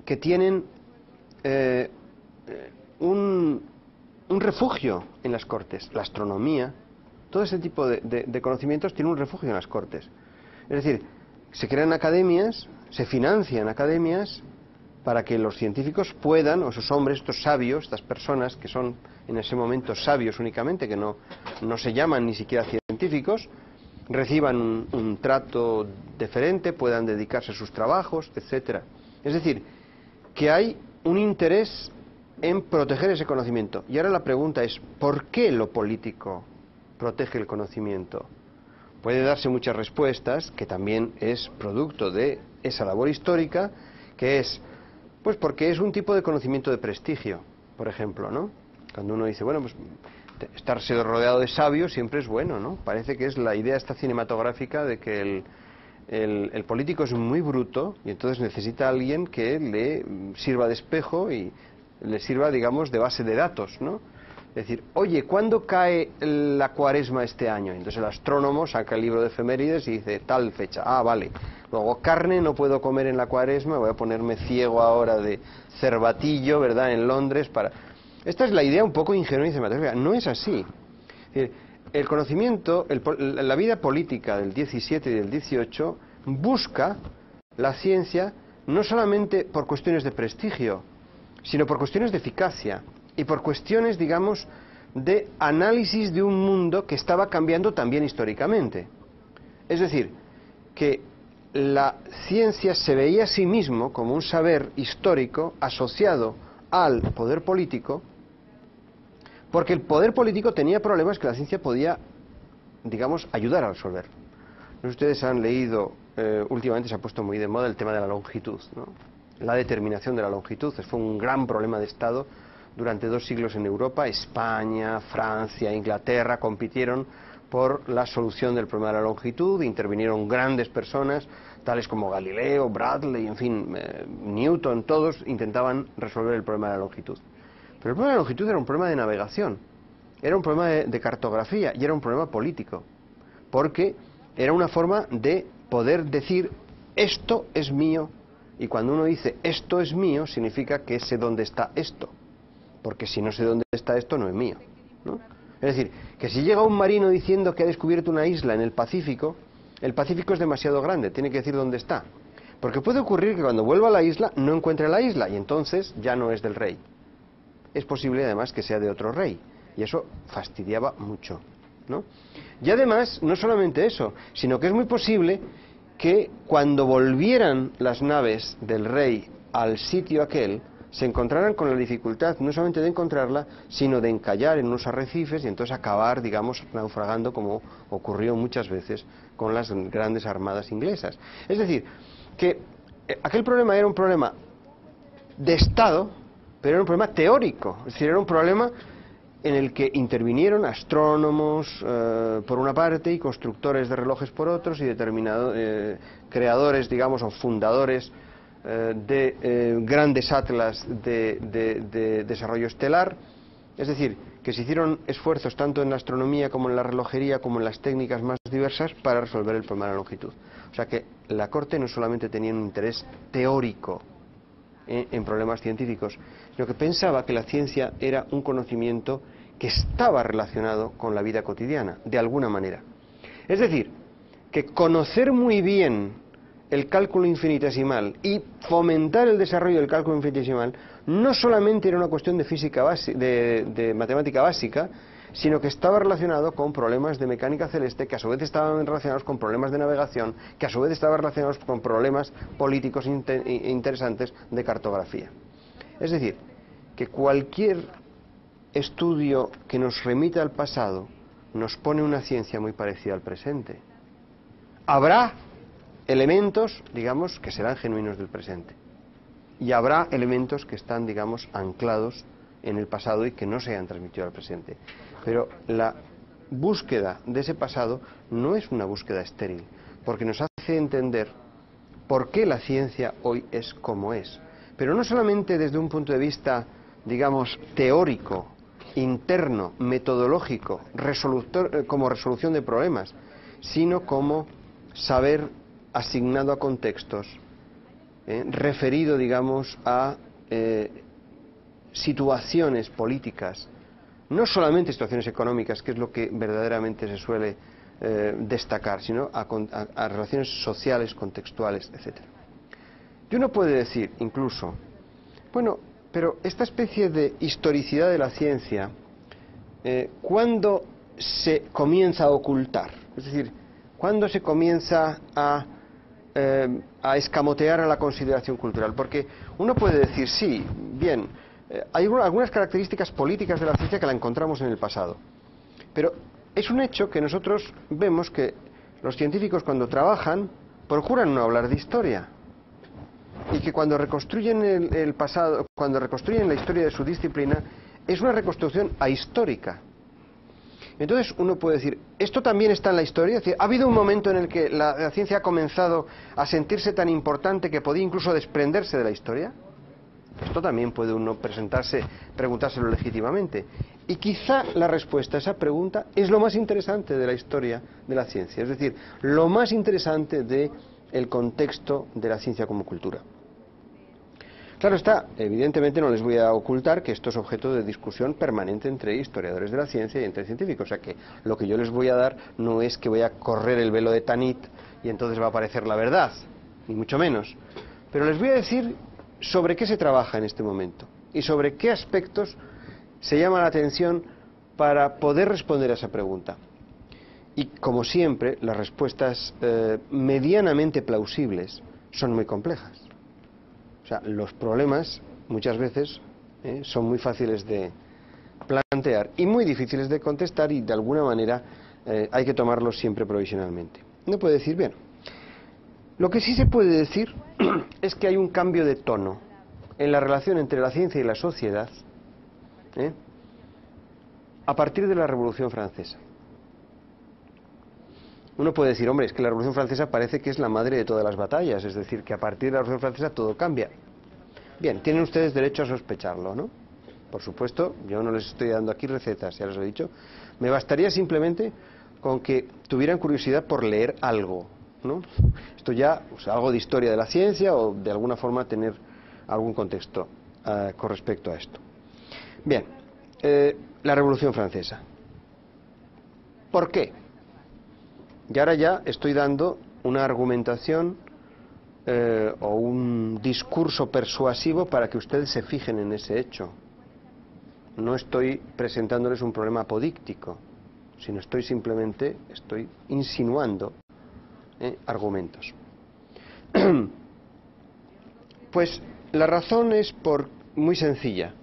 que tienen un refugio en las cortes. La astronomía, todo ese tipo de conocimientos tiene un refugio en las cortes. Es decir, se crean academias, se financian academias para que los científicos puedan, o esos hombres, estos sabios, estas personas que son en ese momento sabios únicamente, que no se llaman ni siquiera científicos, reciban un trato diferente, puedan dedicarse a sus trabajos, etcétera. Es decir, que hay un interés en proteger ese conocimiento. Y ahora la pregunta es, ¿por qué lo político protege el conocimiento? Puede darse muchas respuestas, que también es producto de esa labor histórica, que es, pues porque es un tipo de conocimiento de prestigio, por ejemplo, ¿no? Cuando uno dice, bueno, pues estarse rodeado de sabios siempre es bueno, ¿no? Parece que es la idea esta cinematográfica de que el político es muy bruto y entonces necesita a alguien que le sirva de espejo y le sirva, digamos, de base de datos, ¿no? Es decir, oye, ¿cuándo cae la cuaresma este año? Entonces el astrónomo saca el libro de efemérides y dice, tal fecha, ah, vale. Luego, carne no puedo comer en la cuaresma, voy a ponerme ciego ahora de cervatillo, ¿verdad?, en Londres para... Esta es la idea un poco ingenua y cinematográfica. No es así. Es decir, el conocimiento, la vida política del 17 y del 18 busca la ciencia no solamente por cuestiones de prestigio, sino por cuestiones de eficacia y por cuestiones, digamos, de análisis de un mundo que estaba cambiando también históricamente. Es decir, que la ciencia se veía a sí mismo como un saber histórico asociado al poder político, porque el poder político tenía problemas que la ciencia podía, digamos, ayudar a resolver. No sé si ustedes han leído, últimamente se ha puesto muy de moda el tema de la longitud, ¿no? La determinación de la longitud. Fue un gran problema de Estado durante 2 siglos en Europa. España, Francia, Inglaterra compitieron por la solución del problema de la longitud. Intervinieron grandes personas, tales como Galileo, Bradley, en fin, Newton, todos intentaban resolver el problema de la longitud. Pero el problema de la longitud era un problema de navegación, era un problema de cartografía y era un problema político, porque era una forma de poder decir, esto es mío, y cuando uno dice, esto es mío, significa que sé dónde está esto, porque si no sé dónde está esto, no es mío, ¿no? Es decir, que si llega un marino diciendo que ha descubierto una isla en el Pacífico es demasiado grande, tiene que decir dónde está, porque puede ocurrir que cuando vuelva a la isla no encuentre la isla, y entonces ya no es del rey. Es posible además que sea de otro rey, y eso fastidiaba mucho, ¿no? Y además, no solamente eso, sino que es muy posible que cuando volvieran las naves del rey al sitio aquel, se encontraran con la dificultad no solamente de encontrarla, sino de encallar en unos arrecifes y entonces acabar, digamos, naufragando, como ocurrió muchas veces con las grandes armadas inglesas. Es decir, que aquel problema era un problema de Estado, pero era un problema teórico, es decir, era un problema en el que intervinieron astrónomos por una parte y constructores de relojes por otros y determinados creadores, digamos, o fundadores de grandes atlas de desarrollo estelar. Es decir, que se hicieron esfuerzos tanto en la astronomía como en la relojería como en las técnicas más diversas para resolver el problema de la longitud. O sea que la corte no solamente tenía un interés teórico en problemas científicos, sino que pensaba que la ciencia era un conocimiento que estaba relacionado con la vida cotidiana, de alguna manera. Es decir, que conocer muy bien el cálculo infinitesimal y fomentar el desarrollo del cálculo infinitesimal no solamente era una cuestión de física de matemática básica, sino que estaba relacionado con problemas de mecánica celeste, que a su vez estaban relacionados con problemas de navegación, que a su vez estaban relacionados con problemas políticos interesantes de cartografía. Es decir, que cualquier estudio que nos remita al pasado nos pone una ciencia muy parecida al presente. Habrá elementos, digamos, que serán genuinos del presente. Y habrá elementos que están, digamos, anclados en el pasado y que no se han transmitido al presente. Pero la búsqueda de ese pasado no es una búsqueda estéril, porque nos hace entender por qué la ciencia hoy es como es. Pero no solamente desde un punto de vista, digamos, teórico, interno, metodológico, como resolución de problemas, sino como saber asignado a contextos, referido, digamos, a situaciones políticas, no solamente situaciones económicas, que es lo que verdaderamente se suele destacar, sino a relaciones sociales, contextuales, etc. Y uno puede decir, incluso, bueno, pero esta especie de historicidad de la ciencia, ¿cuándo se comienza a ocultar? Es decir, ¿cuándo se comienza a escamotear a la consideración cultural? Porque uno puede decir, sí, bien, hay algunas características políticas de la ciencia que la encontramos en el pasado, pero es un hecho que nosotros vemos que los científicos cuando trabajan procuran no hablar de historia, y que cuando reconstruyen el pasado, cuando reconstruyen la historia de su disciplina, es una reconstrucción ahistórica. Entonces uno puede decir, ¿esto también está en la historia? Es decir, ¿ha habido un momento en el que la ciencia ha comenzado a sentirse tan importante que podía incluso desprenderse de la historia? Esto también puede uno preguntárselo legítimamente. Y quizá la respuesta a esa pregunta es lo más interesante de la historia de la ciencia, es decir, lo más interesante del contexto de la ciencia como cultura. Claro está, evidentemente no les voy a ocultar que esto es objeto de discusión permanente entre historiadores de la ciencia y entre científicos. O sea que lo que yo les voy a dar no es que voy a correr el velo de Tanit y entonces va a aparecer la verdad, ni mucho menos. Pero les voy a decir sobre qué se trabaja en este momento y sobre qué aspectos se llama la atención para poder responder a esa pregunta. Y como siempre, las respuestas medianamente plausibles son muy complejas. O sea, los problemas muchas veces son muy fáciles de plantear y muy difíciles de contestar, y de alguna manera hay que tomarlos siempre provisionalmente. Uno puede decir, bien, lo que sí se puede decir es que hay un cambio de tono en la relación entre la ciencia y la sociedad a partir de la Revolución Francesa. Uno puede decir, hombre, es que la Revolución Francesa parece que es la madre de todas las batallas, es decir, que a partir de la Revolución Francesa todo cambia. Bien, tienen ustedes derecho a sospecharlo, ¿no? Por supuesto, yo no les estoy dando aquí recetas, ya les he dicho. Me bastaría simplemente con que tuvieran curiosidad por leer algo, ¿no? Esto ya, o sea, algo de historia de la ciencia o de alguna forma tener algún contexto con respecto a esto. Bien, la Revolución Francesa. ¿Por qué? Y ahora ya estoy dando una argumentación o un discurso persuasivo para que ustedes se fijen en ese hecho. No estoy presentándoles un problema apodíctico, sino estoy insinuando argumentos. Pues la razón es muy sencilla,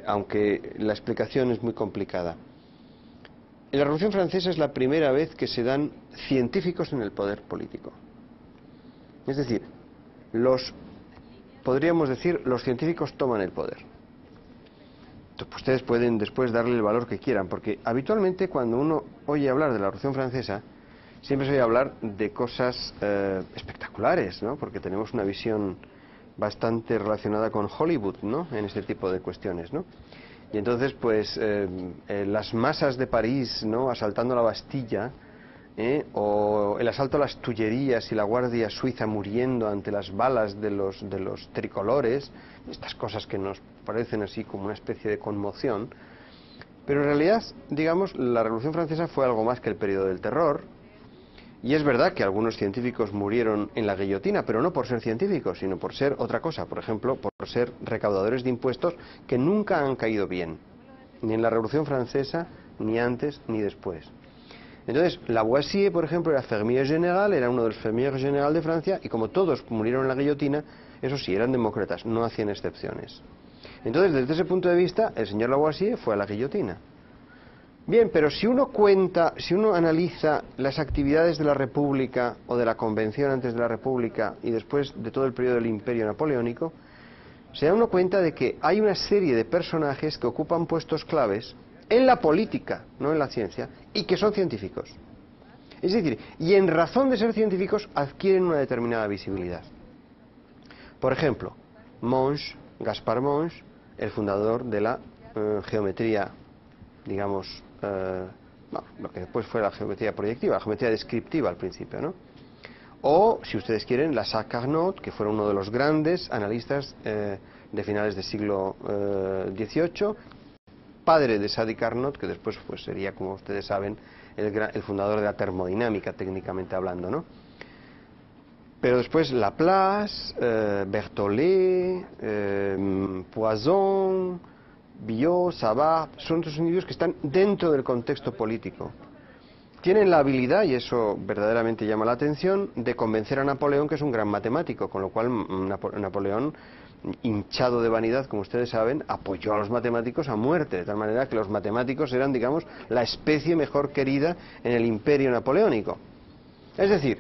aunque la explicación es muy complicada. En la Revolución Francesa es la primera vez que se dan científicos en el poder político. Es decir, podríamos decir, los científicos toman el poder. Ustedes pueden después darle el valor que quieran, porque habitualmente cuando uno oye hablar de la Revolución Francesa, siempre se oye hablar de cosas espectaculares, ¿no? Porque tenemos una visión bastante relacionada con Hollywood, ¿no? En este tipo de cuestiones, ¿no? Y entonces, pues, las masas de París, ¿no?, asaltando la Bastilla, o el asalto a las Tullerías y la Guardia Suiza muriendo ante las balas de los tricolores, estas cosas que nos parecen así como una especie de conmoción. Pero en realidad, digamos, la Revolución Francesa fue algo más que el periodo del terror. Y es verdad que algunos científicos murieron en la guillotina, pero no por ser científicos, sino por ser otra cosa. Por ejemplo, por ser recaudadores de impuestos que nunca han caído bien, ni en la Revolución Francesa, ni antes, ni después. Entonces, Lavoisier, por ejemplo, era fermier general, era uno de los fermiers general de Francia, y como todos murieron en la guillotina, eso sí, eran demócratas, no hacían excepciones. Entonces, desde ese punto de vista, el señor Lavoisier fue a la guillotina. Bien, pero si uno analiza las actividades de la República o de la Convención antes de la República y después de todo el periodo del Imperio Napoleónico, se da uno cuenta de que hay una serie de personajes que ocupan puestos claves en la política, no en la ciencia, y que son científicos. Es decir, y en razón de ser científicos adquieren una determinada visibilidad. Por ejemplo, Monge, Gaspard Monge, el fundador de la geometría, digamos, lo que después fue la geometría proyectiva, la geometría descriptiva al principio, ¿no? O, si ustedes quieren, Lassalle Carnot, que fue uno de los grandes analistas de finales del siglo XVIII, padre de Sadi Carnot, que después pues, sería, como ustedes saben, el fundador de la termodinámica, técnicamente hablando, ¿no? Pero después Laplace, Berthollet, Poisson, Biot, Savart, son otros individuos que están dentro del contexto político. Tienen la habilidad, y eso verdaderamente llama la atención, de convencer a Napoleón que es un gran matemático, con lo cual Napoleón, hinchado de vanidad, como ustedes saben, apoyó a los matemáticos a muerte, de tal manera que los matemáticos eran, digamos, la especie mejor querida en el imperio napoleónico. Es decir,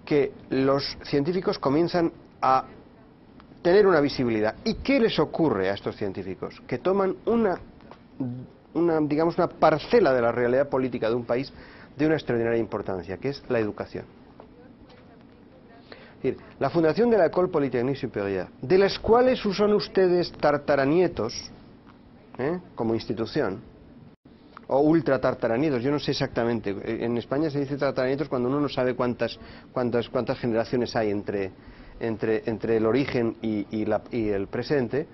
que los científicos comienzan a tener una visibilidad. ¿Y qué les ocurre a estos científicos? Que toman digamos, una parcela de la realidad política de un país de una extraordinaria importancia, que es la educación. Es decir, la fundación de la École Polytechnique Supérieure, de las cuales son ustedes tartaranietos, como institución, o ultra tartaranietos, yo no sé exactamente. En España se dice tartaranietos cuando uno no sabe cuántas generaciones hay entre el origen y el presente.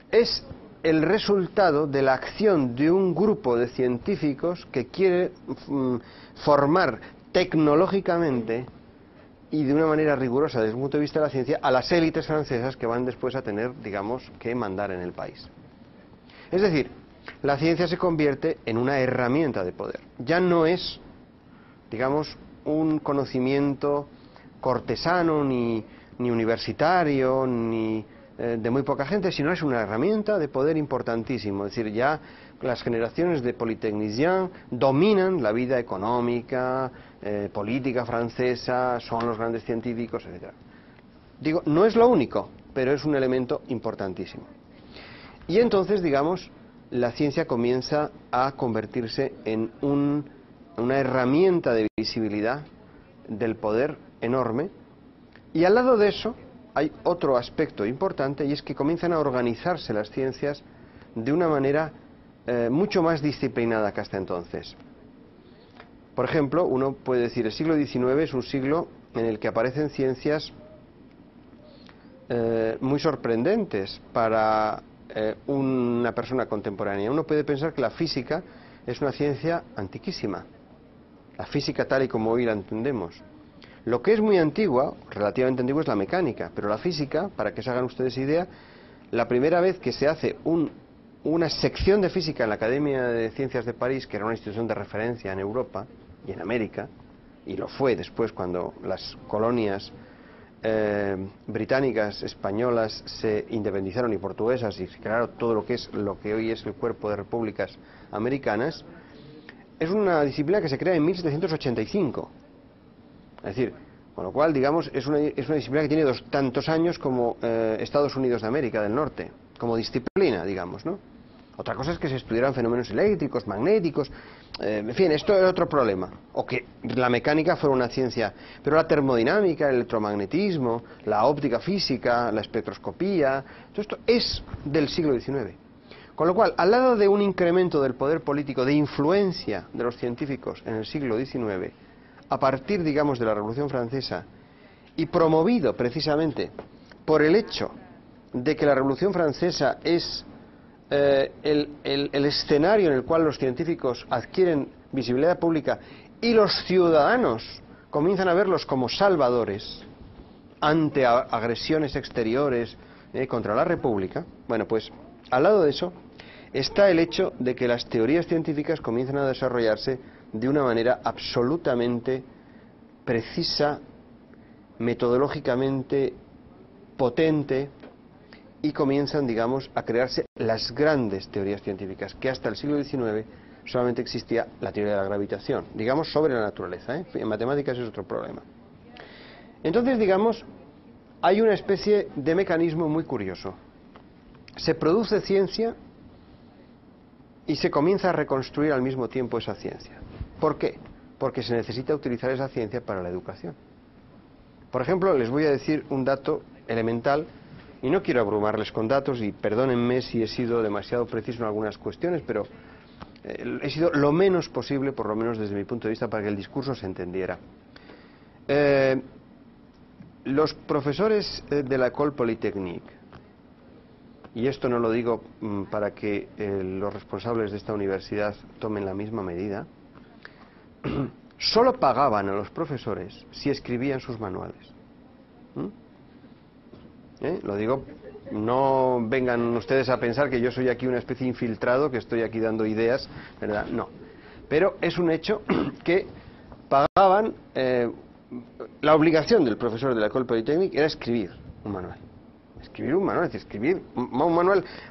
Es el resultado de la acción de un grupo de científicos que quiere formar tecnológicamente y de una manera rigurosa desde el punto de vista de la ciencia a las élites francesas que van después a tener, digamos, que mandar en el país. Es decir, la ciencia se convierte en una herramienta de poder. Ya no es, digamos, un conocimiento cortesano, ni universitario, ni de muy poca gente, sino es una herramienta de poder importantísimo. Es decir, ya las generaciones de polytechniciens dominan la vida económica, política francesa, son los grandes científicos, etc. Digo, no es lo único, pero es un elemento importantísimo. Y entonces, digamos, la ciencia comienza a convertirse en una herramienta de visibilidad del poder enorme, y al lado de eso hay otro aspecto importante, y es que comienzan a organizarse las ciencias de una manera mucho más disciplinada que hasta entonces. Por ejemplo, uno puede decir, el siglo XIX es un siglo en el que aparecen ciencias muy sorprendentes para una persona contemporánea. Uno puede pensar que la física es una ciencia antiquísima, la física tal y como hoy la entendemos. Lo que es muy antigua, relativamente antigua, es la mecánica, pero la física, para que se hagan ustedes idea, la primera vez que se hace una sección de física en la Academia de Ciencias de París, que era una institución de referencia en Europa y en América, y lo fue después cuando las colonias británicas, españolas se independizaron y portuguesas y se crearon todo lo que hoy es el cuerpo de repúblicas americanas, es una disciplina que se crea en 1785. Es decir, con lo cual, digamos, es una disciplina que tiene tantos años como Estados Unidos de América del Norte, como disciplina, digamos, ¿no? Otra cosa es que se estudiaran fenómenos eléctricos, magnéticos, en fin, esto es otro problema. O que la mecánica fuera una ciencia, pero la termodinámica, el electromagnetismo, la óptica física, la espectroscopía, todo esto es del siglo XIX. Con lo cual, al lado de un incremento del poder político, de influencia de los científicos en el siglo XIX, a partir, digamos, de la Revolución Francesa, y promovido precisamente por el hecho de que la Revolución Francesa es el escenario en el cual los científicos adquieren visibilidad pública y los ciudadanos comienzan a verlos como salvadores ante agresiones exteriores contra la República. Bueno, pues al lado de eso está el hecho de que las teorías científicas comienzan a desarrollarse de una manera absolutamente precisa, metodológicamente potente, y comienzan, digamos, a crearse las grandes teorías científicas, que hasta el siglo XIX solamente existía la teoría de la gravitación, digamos, sobre la naturaleza, ¿eh? En matemáticas es otro problema. Entonces, digamos, hay una especie de mecanismo muy curioso. Se produce ciencia y se comienza a reconstruir al mismo tiempo esa ciencia. ¿Por qué? Porque se necesita utilizar esa ciencia para la educación. Por ejemplo, les voy a decir un dato elemental, y no quiero abrumarles con datos, y perdónenme si he sido demasiado preciso en algunas cuestiones, pero he sido lo menos posible, por lo menos desde mi punto de vista, para que el discurso se entendiera. Los profesores de la École Polytechnique, y esto no lo digo para que los responsables de esta universidad tomen la misma medida, solo pagaban a los profesores si escribían sus manuales. Lo digo, no vengan ustedes a pensar que yo soy aquí una especie de infiltrado, que estoy aquí dando ideas, ¿verdad? No. Pero es un hecho que pagaban, la obligación del profesor de la École Polytechnique era escribir un manual. Escribir un manual, es decir, escribir un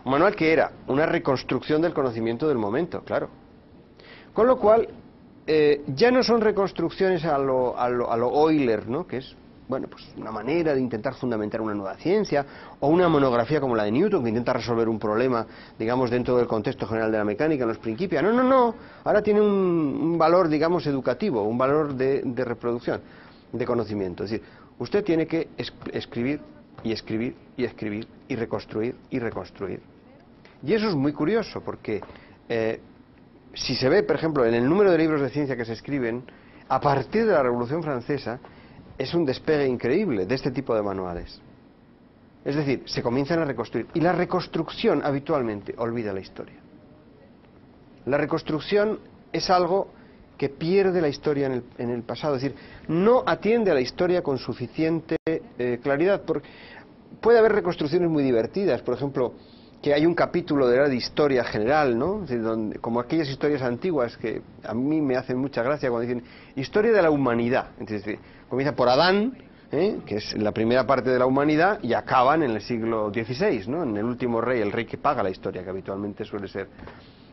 manual que era una reconstrucción del conocimiento del momento, claro. Con lo cual, ya no son reconstrucciones a lo Euler, ¿no? Que es, bueno, pues una manera de intentar fundamentar una nueva ciencia, o una monografía como la de Newton, que intenta resolver un problema, digamos, dentro del contexto general de la mecánica, en los Principia. No, no, no. Ahora tiene un valor, digamos, educativo, un valor de reproducción, de conocimiento. Es decir, usted tiene que escribir y escribir y escribir y reconstruir y reconstruir. Y eso es muy curioso, porque si se ve, por ejemplo, en el número de libros de ciencia que se escriben, a partir de la Revolución Francesa, es un despegue increíble de este tipo de manuales. Es decir, se comienzan a reconstruir. Y la reconstrucción habitualmente olvida la historia. La reconstrucción es algo que pierde la historia en el pasado. Es decir, no atiende a la historia con suficiente claridad. Porque puede haber reconstrucciones muy divertidas. Por ejemplo, que hay un capítulo de historia general, ¿no? Es decir, donde, como aquellas historias antiguas que a mí me hacen mucha gracia cuando dicen historia de la humanidad. Entonces, comienza por Adán, que es la primera parte de la humanidad, y acaban en el siglo XVI, ¿no? En el último rey, el rey que paga la historia, que habitualmente suele ser.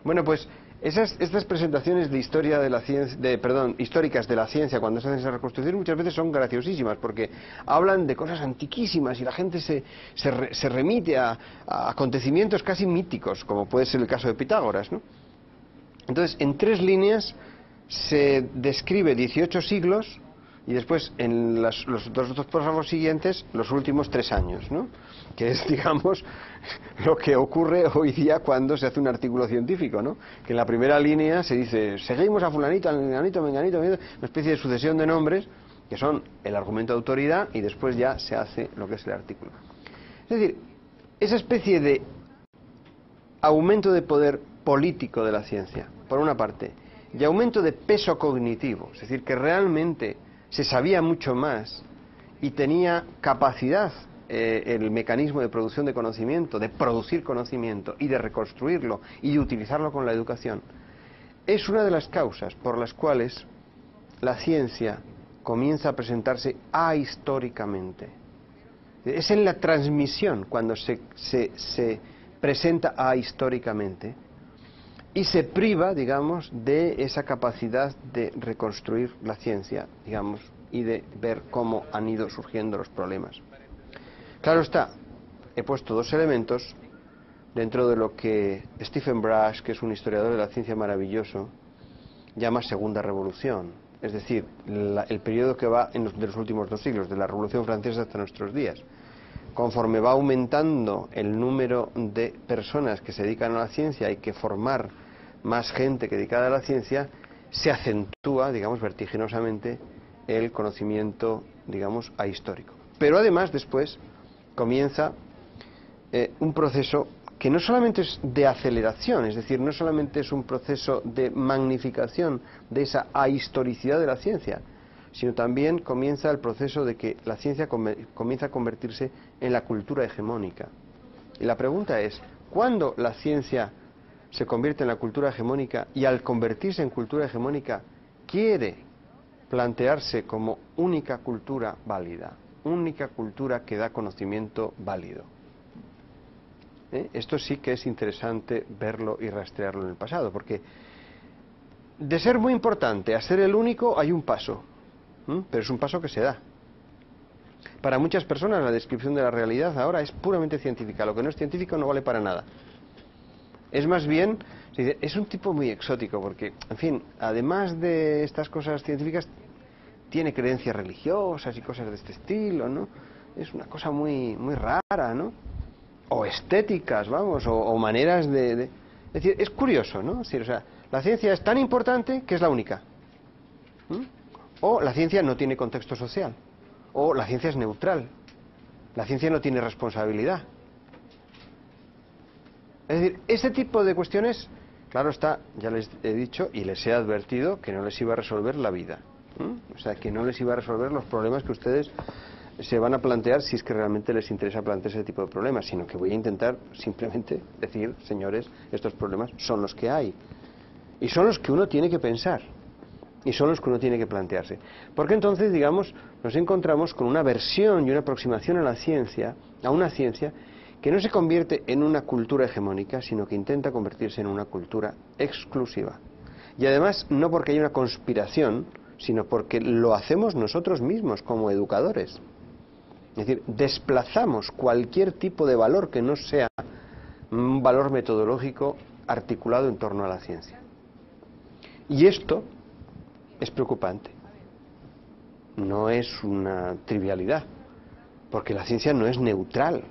Bueno, pues estas presentaciones de historia de la ciencia, históricas de la ciencia, cuando se hacen esas reconstrucciones, muchas veces son graciosísimas, porque hablan de cosas antiquísimas y la gente se remite a acontecimientos casi míticos, como puede ser el caso de Pitágoras, ¿no? Entonces, en 3 líneas se describe 18 siglos, y después en los dos párrafos siguientes los últimos 3 años, ¿no? Que es, digamos, lo que ocurre hoy día cuando se hace un artículo científico, ¿no? Que en la primera línea se dice, seguimos a fulanito, a menganito, menganito, una especie de sucesión de nombres que son el argumento de autoridad, y después ya se hace lo que es el artículo. Es decir, esa especie de aumento de poder político de la ciencia, por una parte, y aumento de peso cognitivo, es decir, que realmente se sabía mucho más y tenía capacidad el mecanismo de producción de conocimiento, de producir conocimiento y de reconstruirlo y de utilizarlo con la educación, es una de las causas por las cuales la ciencia comienza a presentarse ahistóricamente. Es en la transmisión cuando se presenta ahistóricamente y se priva, digamos, de esa capacidad de reconstruir la ciencia, digamos, y de ver cómo han ido surgiendo los problemas. Claro está, he puesto 2 elementos dentro de lo que Stephen Brash, que es un historiador de la ciencia maravilloso, llama Segunda Revolución, es decir, el periodo que va de los últimos 2 siglos, de la Revolución Francesa hasta nuestros días. conforme va aumentando el número de personas que se dedican a la ciencia, hay que formar más gente que dedicada a la ciencia, se acentúa, digamos, vertiginosamente el conocimiento, digamos, ahistórico. Pero además después comienza un proceso que no solamente es de aceleración, es decir, no solamente es un proceso de magnificación de esa ahistoricidad de la ciencia, sino también comienza el proceso de que la ciencia comienza a convertirse en la cultura hegemónica. Y la pregunta es, ¿cuándo la ciencia se convierte en la cultura hegemónica y al convertirse en cultura hegemónica quiere plantearse como única cultura válida, única cultura que da conocimiento válido? Esto sí que es interesante verlo y rastrearlo en el pasado, porque de ser muy importante a ser el único hay un paso, pero es un paso que se da. Para muchas personas la descripción de la realidad ahora es puramente científica, lo que no es científico no vale para nada. Es más bien, es un tipo muy exótico, porque, en fin, además de estas cosas científicas, tiene creencias religiosas y cosas de este estilo, ¿no? Es una cosa muy, muy rara, ¿no? O estéticas, vamos, o maneras de... Es decir, es curioso, ¿no? Es decir, o sea, la ciencia es tan importante que es la única. O la ciencia no tiene contexto social. O la ciencia es neutral. La ciencia no tiene responsabilidad. Es decir, ese tipo de cuestiones, claro está, ya les he dicho y les he advertido que no les iba a resolver la vida. O sea, que no les iba a resolver los problemas que ustedes se van a plantear si es que realmente les interesa plantear ese tipo de problemas, sino que voy a intentar simplemente decir, señores, estos problemas son los que hay. Y son los que uno tiene que pensar. Y son los que uno tiene que plantearse. Porque entonces, digamos, nos encontramos con una versión y una aproximación a la ciencia, a una ciencia, que no se convierte en una cultura hegemónica, sino que intenta convertirse en una cultura exclusiva. Y además, no porque haya una conspiración, sino porque lo hacemos nosotros mismos como educadores. Es decir, desplazamos cualquier tipo de valor que no sea un valor metodológico articulado en torno a la ciencia. Y esto es preocupante. No es una trivialidad, porque la ciencia no es neutral.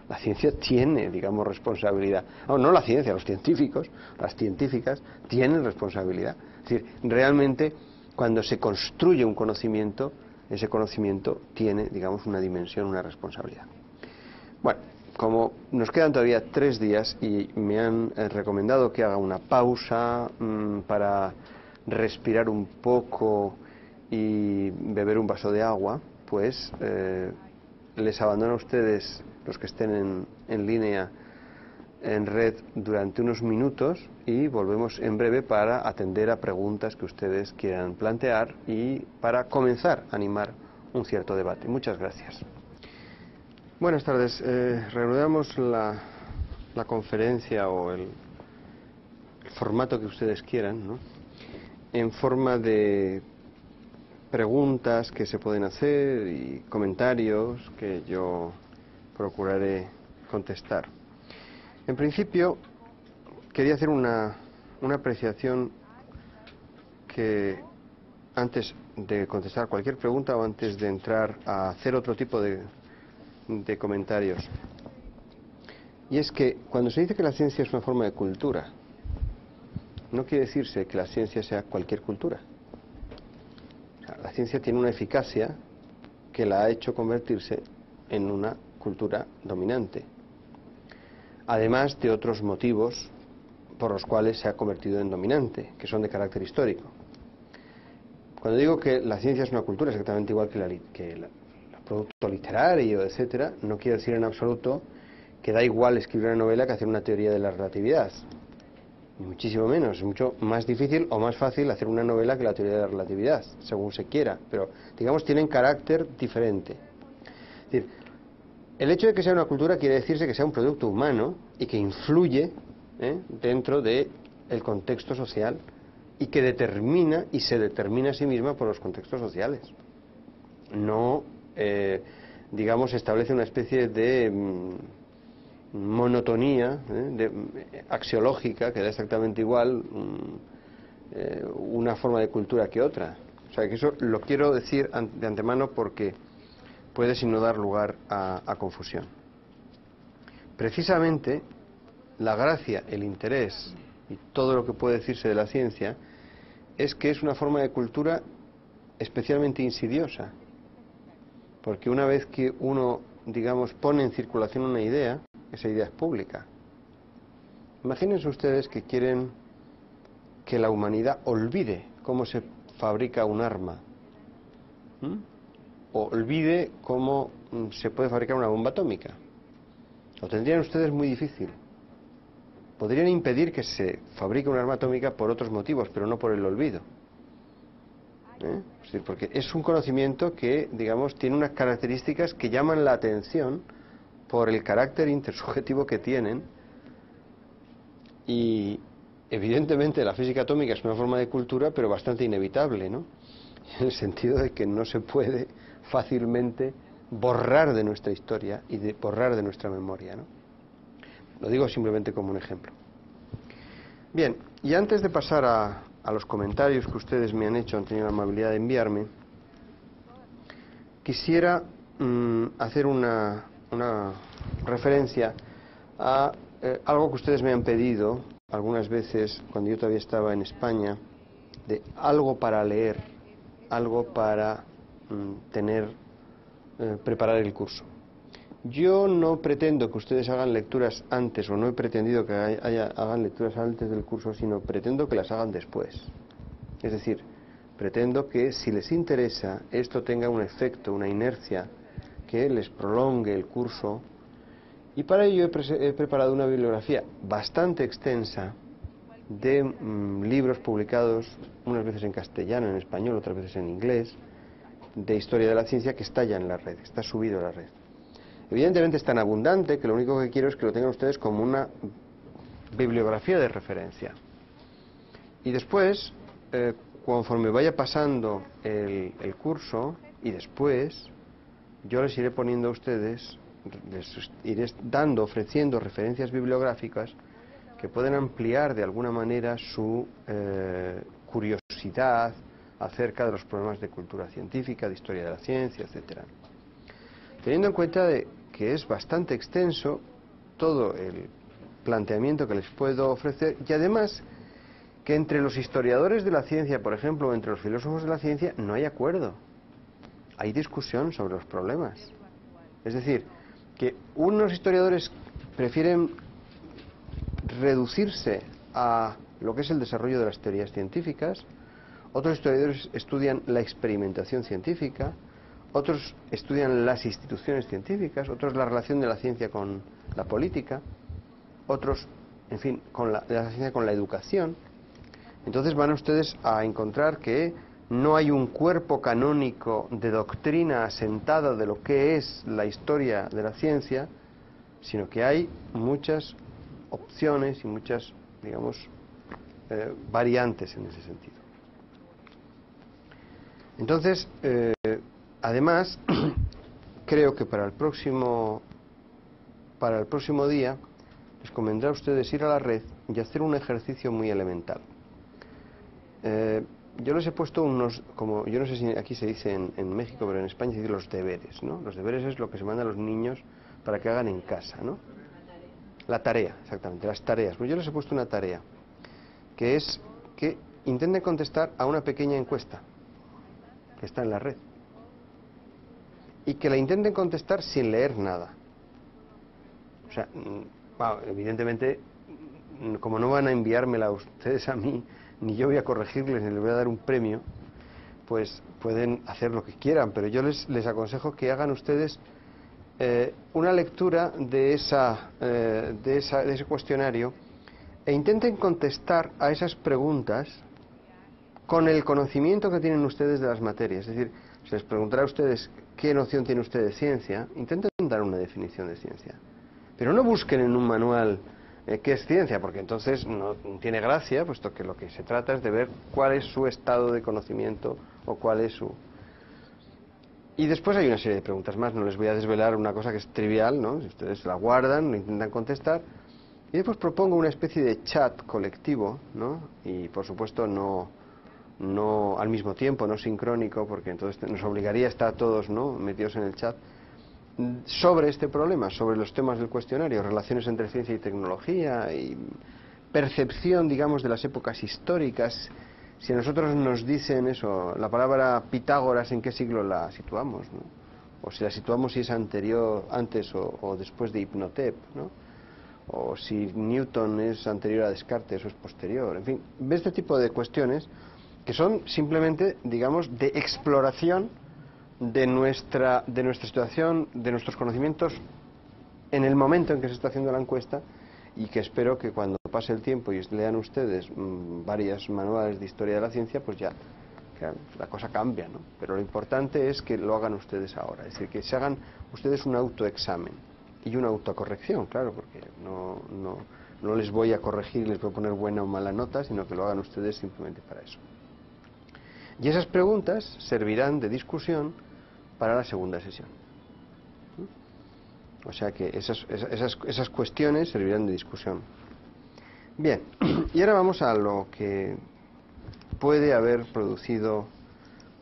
La ciencia tiene, digamos, responsabilidad. No la ciencia, los científicos, las científicas tienen responsabilidad. Es decir, realmente cuando se construye un conocimiento, ese conocimiento tiene, digamos, una dimensión, una responsabilidad. Bueno, como nos quedan todavía 3 días y me han recomendado que haga una pausa para respirar un poco y beber un vaso de agua, pues les abandono a ustedes, los que estén en línea, en red, durante unos minutos y volvemos en breve para atender a preguntas que ustedes quieran plantear y para comenzar a animar un cierto debate. Muchas gracias. Buenas tardes. Reanudamos la conferencia o el formato que ustedes quieran, ¿no? En forma de preguntas que se pueden hacer y comentarios que yo procuraré contestar. En principio, quería hacer una apreciación que antes de contestar cualquier pregunta o antes de entrar a hacer otro tipo de comentarios. Y es que cuando se dice que la ciencia es una forma de cultura, no quiere decirse que la ciencia sea cualquier cultura. O sea, la ciencia tiene una eficacia que la ha hecho convertirse en una cultura dominante, además de otros motivos por los cuales se ha convertido en dominante, que son de carácter histórico. Cuando digo que la ciencia es una cultura exactamente igual que el producto literario, etcétera, no quiero decir en absoluto que da igual escribir una novela que hacer una teoría de la relatividad. Ni muchísimo menos. Es mucho más difícil o más fácil hacer una novela que la teoría de la relatividad, según se quiera, pero digamos tienen carácter diferente. Es decir, el hecho de que sea una cultura quiere decirse que sea un producto humano y que influye dentro del contexto social y que determina y se determina a sí misma por los contextos sociales. No, digamos, establece una especie de monotonía axiológica que da exactamente igual una forma de cultura que otra. O sea, que eso lo quiero decir de antemano porque puede sin no dar lugar a confusión. Precisamente la gracia, el interés y todo lo que puede decirse de la ciencia es que es una forma de cultura especialmente insidiosa, porque una vez que uno, digamos, pone en circulación una idea, esa idea es pública. Imagínense ustedes que quieren que la humanidad olvide cómo se fabrica un arma, o olvide cómo se puede fabricar una bomba atómica. Lo tendrían ustedes muy difícil. Podrían impedir que se fabrique un arma atómica por otros motivos, pero no por el olvido. Es decir, porque es un conocimiento que, digamos, tiene unas características que llaman la atención por el carácter intersubjetivo que tienen. Y evidentemente la física atómica es una forma de cultura, pero bastante inevitable, ¿no? En el sentido de que no se puede fácilmente borrar de nuestra historia y borrar de nuestra memoria, ¿no? Lo digo simplemente como un ejemplo. Bien, y antes de pasar a los comentarios que ustedes me han hecho, han tenido la amabilidad de enviarme, quisiera hacer una referencia a algo que ustedes me han pedido algunas veces cuando yo todavía estaba en España, de algo para leer, algo para preparar el curso. Yo no pretendo que ustedes hagan lecturas antes, o no he pretendido que hagan lecturas antes del curso, sino pretendo que las hagan después. Es decir, pretendo que si les interesa, esto tenga un efecto, una inercia, que les prolongue el curso. Y para ello he preparado una bibliografía bastante extensa de libros publicados, unas veces en castellano, en español, otras veces en inglés, de historia de la ciencia, que está ya en la red, está subido a la red. Evidentemente es tan abundante que lo único que quiero es que lo tengan ustedes como una bibliografía de referencia. Y después, conforme vaya pasando el curso, y después, yo les iré poniendo a ustedes, les iré ofreciendo referencias bibliográficas que pueden ampliar de alguna manera su curiosidad acerca de los problemas de cultura científica, de historia de la ciencia, etcétera. Teniendo en cuenta que es bastante extenso todo el planteamiento que les puedo ofrecer, y además que entre los historiadores de la ciencia, por ejemplo, o entre los filósofos de la ciencia, no hay acuerdo. Hay discusión sobre los problemas. Es decir, que unos historiadores prefieren reducirse a lo que es el desarrollo de las teorías científicas, otros historiadores estudian la experimentación científica, otros estudian las instituciones científicas, otros la relación de la ciencia con la política, otros, en fin, de la ciencia con la educación. Entonces van ustedes a encontrar que no hay un cuerpo canónico de doctrina asentada de lo que es la historia de la ciencia, sino que hay muchas opciones y muchas, digamos, variantes en ese sentido. Entonces, además, creo que para el próximo día les convendrá a ustedes ir a la red y hacer un ejercicio muy elemental. Yo les he puesto unos, como yo no sé si aquí se dice en México, pero en España se dice los deberes, ¿no? Los deberes es lo que se manda a los niños para que hagan en casa, ¿no? La tarea, exactamente, las tareas. Pues yo les he puesto una tarea, que es que intenten contestar a una pequeña encuesta que está en la red. Y que la intenten contestar sin leer nada. O sea, evidentemente, como no van a enviármela ustedes a mí, ni yo voy a corregirles, ni les voy a dar un premio, pues pueden hacer lo que quieran, pero yo les aconsejo que hagan ustedes una lectura de ese cuestionario e intenten contestar a esas preguntas con el conocimiento que tienen ustedes de las materias. Es decir, se les preguntará a ustedes qué noción tiene usted de ciencia, intenten dar una definición de ciencia. Pero no busquen en un manual qué es ciencia, porque entonces no tiene gracia, puesto que lo que se trata es de ver cuál es su estado de conocimiento o cuál es su... Y después hay una serie de preguntas más, no les voy a desvelar una cosa que es trivial, ¿no? Si ustedes la guardan, lo intentan contestar, y después propongo una especie de chat colectivo, ¿no? Y por supuesto no al mismo tiempo, no sincrónico, porque entonces nos obligaría a estar todos, ¿no?, metidos en el chat, sobre este problema, sobre los temas del cuestionario, relaciones entre ciencia y tecnología y percepción, digamos, de las épocas históricas. Si a nosotros nos dicen eso, la palabra Pitágoras, ¿en qué siglo la situamos, no? O si la situamos si es anterior, antes o después de Hipnotep, ¿no? O si Newton es anterior a Descartes o es posterior, en fin, de este tipo de cuestiones que son simplemente, digamos, de exploración de nuestra situación, de nuestros conocimientos en el momento en que se está haciendo la encuesta, y que espero que cuando pase el tiempo y lean ustedes varios manuales de historia de la ciencia, pues ya la cosa cambia, ¿no? Pero lo importante es que lo hagan ustedes ahora, es decir, que se hagan ustedes un autoexamen y una autocorrección, claro, porque no les voy a corregir, les voy a poner buena o mala nota, sino que lo hagan ustedes simplemente para eso. Y esas preguntas servirán de discusión para la segunda sesión. O sea que esas cuestiones servirán de discusión. Bien, y ahora vamos a lo que puede haber producido,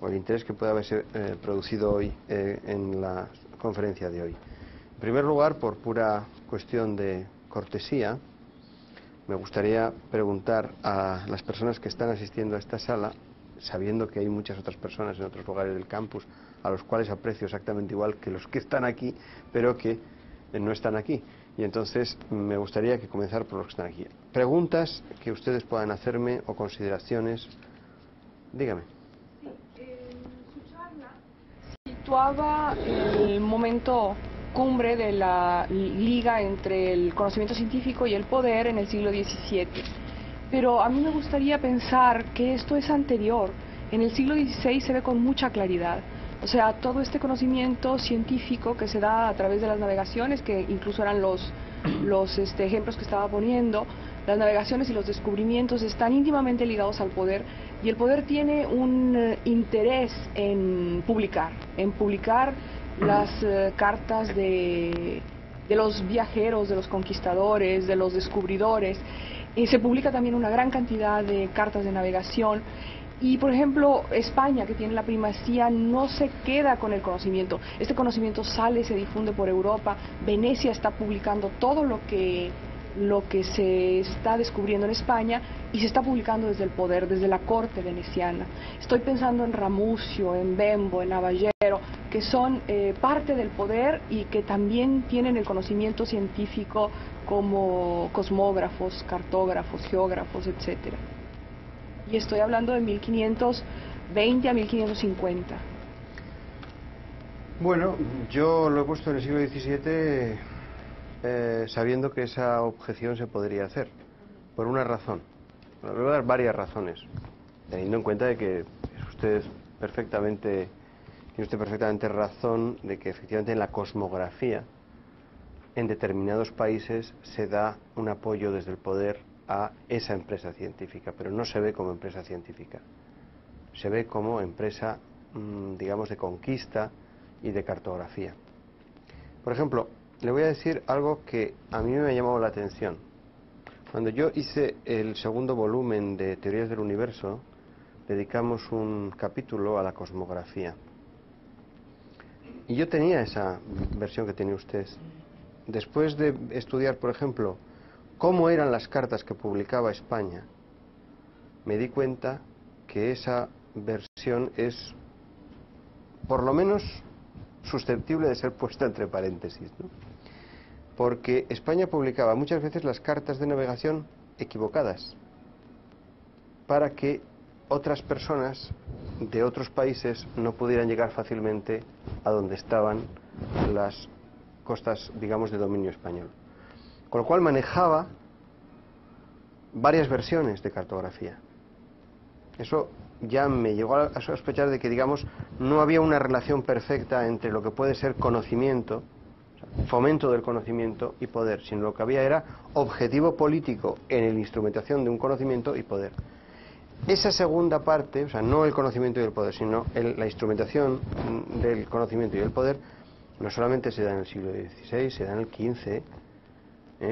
o el interés que puede haberse producido hoy en la conferencia de hoy. En primer lugar, por pura cuestión de cortesía, me gustaría preguntar a las personas que están asistiendo a esta sala, sabiendo que hay muchas otras personas en otros lugares del campus, a los cuales aprecio exactamente igual que los que están aquí, pero que no están aquí. Y entonces me gustaría que comenzar por los que están aquí. Preguntas que ustedes puedan hacerme o consideraciones. Dígame. Sí, su charla situaba el momento cumbre de la liga entre el conocimiento científico y el poder en el siglo XVII. Pero a mí me gustaría pensar que esto es anterior. En el siglo XVI se ve con mucha claridad. O sea, todo este conocimiento científico que se da a través de las navegaciones, que incluso eran los ejemplos que estaba poniendo, las navegaciones y los descubrimientos están íntimamente ligados al poder, y el poder tiene un interés en publicar las cartas de los viajeros, de los conquistadores, de los descubridores. Se publica también una gran cantidad de cartas de navegación. Y, por ejemplo, España, que tiene la primacía, no se queda con el conocimiento. Este conocimiento sale, se difunde por Europa. Venecia está publicando todo lo que se está descubriendo en España, y se está publicando desde el poder, desde la corte veneciana. Estoy pensando en Ramusio, en Bembo, en Avallero, que son parte del poder y que también tienen el conocimiento científico como cosmógrafos, cartógrafos, geógrafos, etcétera. Y estoy hablando de 1520 a 1550. Bueno, yo lo he puesto en el siglo XVII sabiendo que esa objeción se podría hacer, por una razón. Le voy a dar varias razones, teniendo en cuenta de que tiene usted perfectamente razón de que efectivamente en la cosmografía, en determinados países se da un apoyo desde el poder a esa empresa científica, pero no se ve como empresa científica, se ve como empresa, digamos, de conquista y de cartografía. Por ejemplo, le voy a decir algo que a mí me ha llamado la atención. Cuando yo hice el segundo volumen de Teorías del Universo, dedicamos un capítulo a la cosmografía. Y yo tenía esa versión que tiene usted. Después de estudiar, por ejemplo, cómo eran las cartas que publicaba España, me di cuenta que esa versión es, por lo menos, susceptible de ser puesta entre paréntesis, ¿no? Porque España publicaba muchas veces las cartas de navegación equivocadas, para que otras personas de otros países no pudieran llegar fácilmente a donde estaban las costas, digamos, de dominio español. Con lo cual manejaba varias versiones de cartografía. Eso ya me llegó a sospechar de que, digamos, no había una relación perfecta entre lo que puede ser conocimiento, fomento del conocimiento, y poder, sino lo que había era objetivo político en la instrumentación de un conocimiento y poder. Esa segunda parte, o sea, no el conocimiento y el poder, sino la instrumentación del conocimiento y el poder, no solamente se da en el siglo XVI, se da en el XV,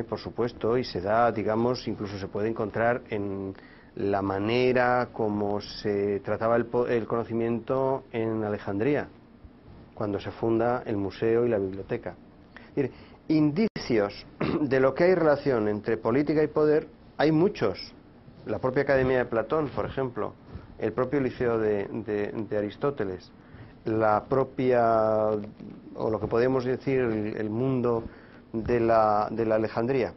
por supuesto, y se da, digamos, incluso se puede encontrar en la manera como se trataba el conocimiento en Alejandría, cuando se funda el museo y la biblioteca. Es decir, indicios de lo que hay relación entre política y poder hay muchos. La propia Academia de Platón, por ejemplo, el propio Liceo de Aristóteles, la propia, o lo que podemos decir, el mundo de la Alejandría.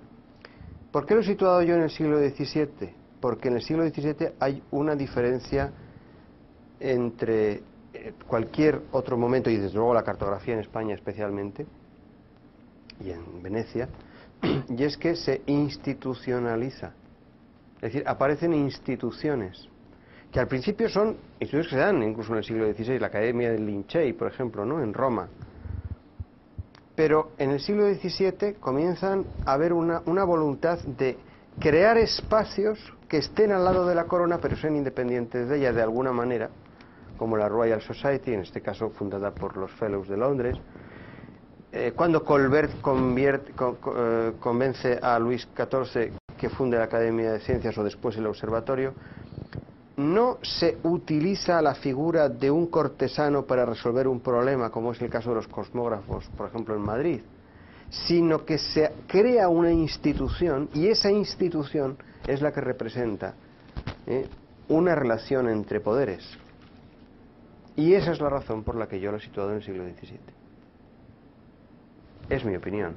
¿Por qué lo he situado yo en el siglo XVII? Porque en el siglo XVII hay una diferencia entre cualquier otro momento, y desde luego la cartografía en España especialmente, y en Venecia, y es que se institucionaliza. Es decir, aparecen instituciones, que al principio son instituciones que se dan incluso en el siglo XVI, la Academia del Lincei, por ejemplo, ¿no?, en Roma. Pero en el siglo XVII comienzan a haber una voluntad de crear espacios que estén al lado de la corona, pero sean independientes de ella de alguna manera, como la Royal Society, en este caso fundada por los Fellows de Londres. Cuando Colbert convence a Luis XIV que funde la Academia de Ciencias o después el Observatorio, no se utiliza la figura de un cortesano para resolver un problema, como es el caso de los cosmógrafos, por ejemplo, en Madrid, sino que se crea una institución, y esa institución es la que representa una relación entre poderes. Y esa es la razón por la que yo lo he situado en el siglo XVII. Es mi opinión.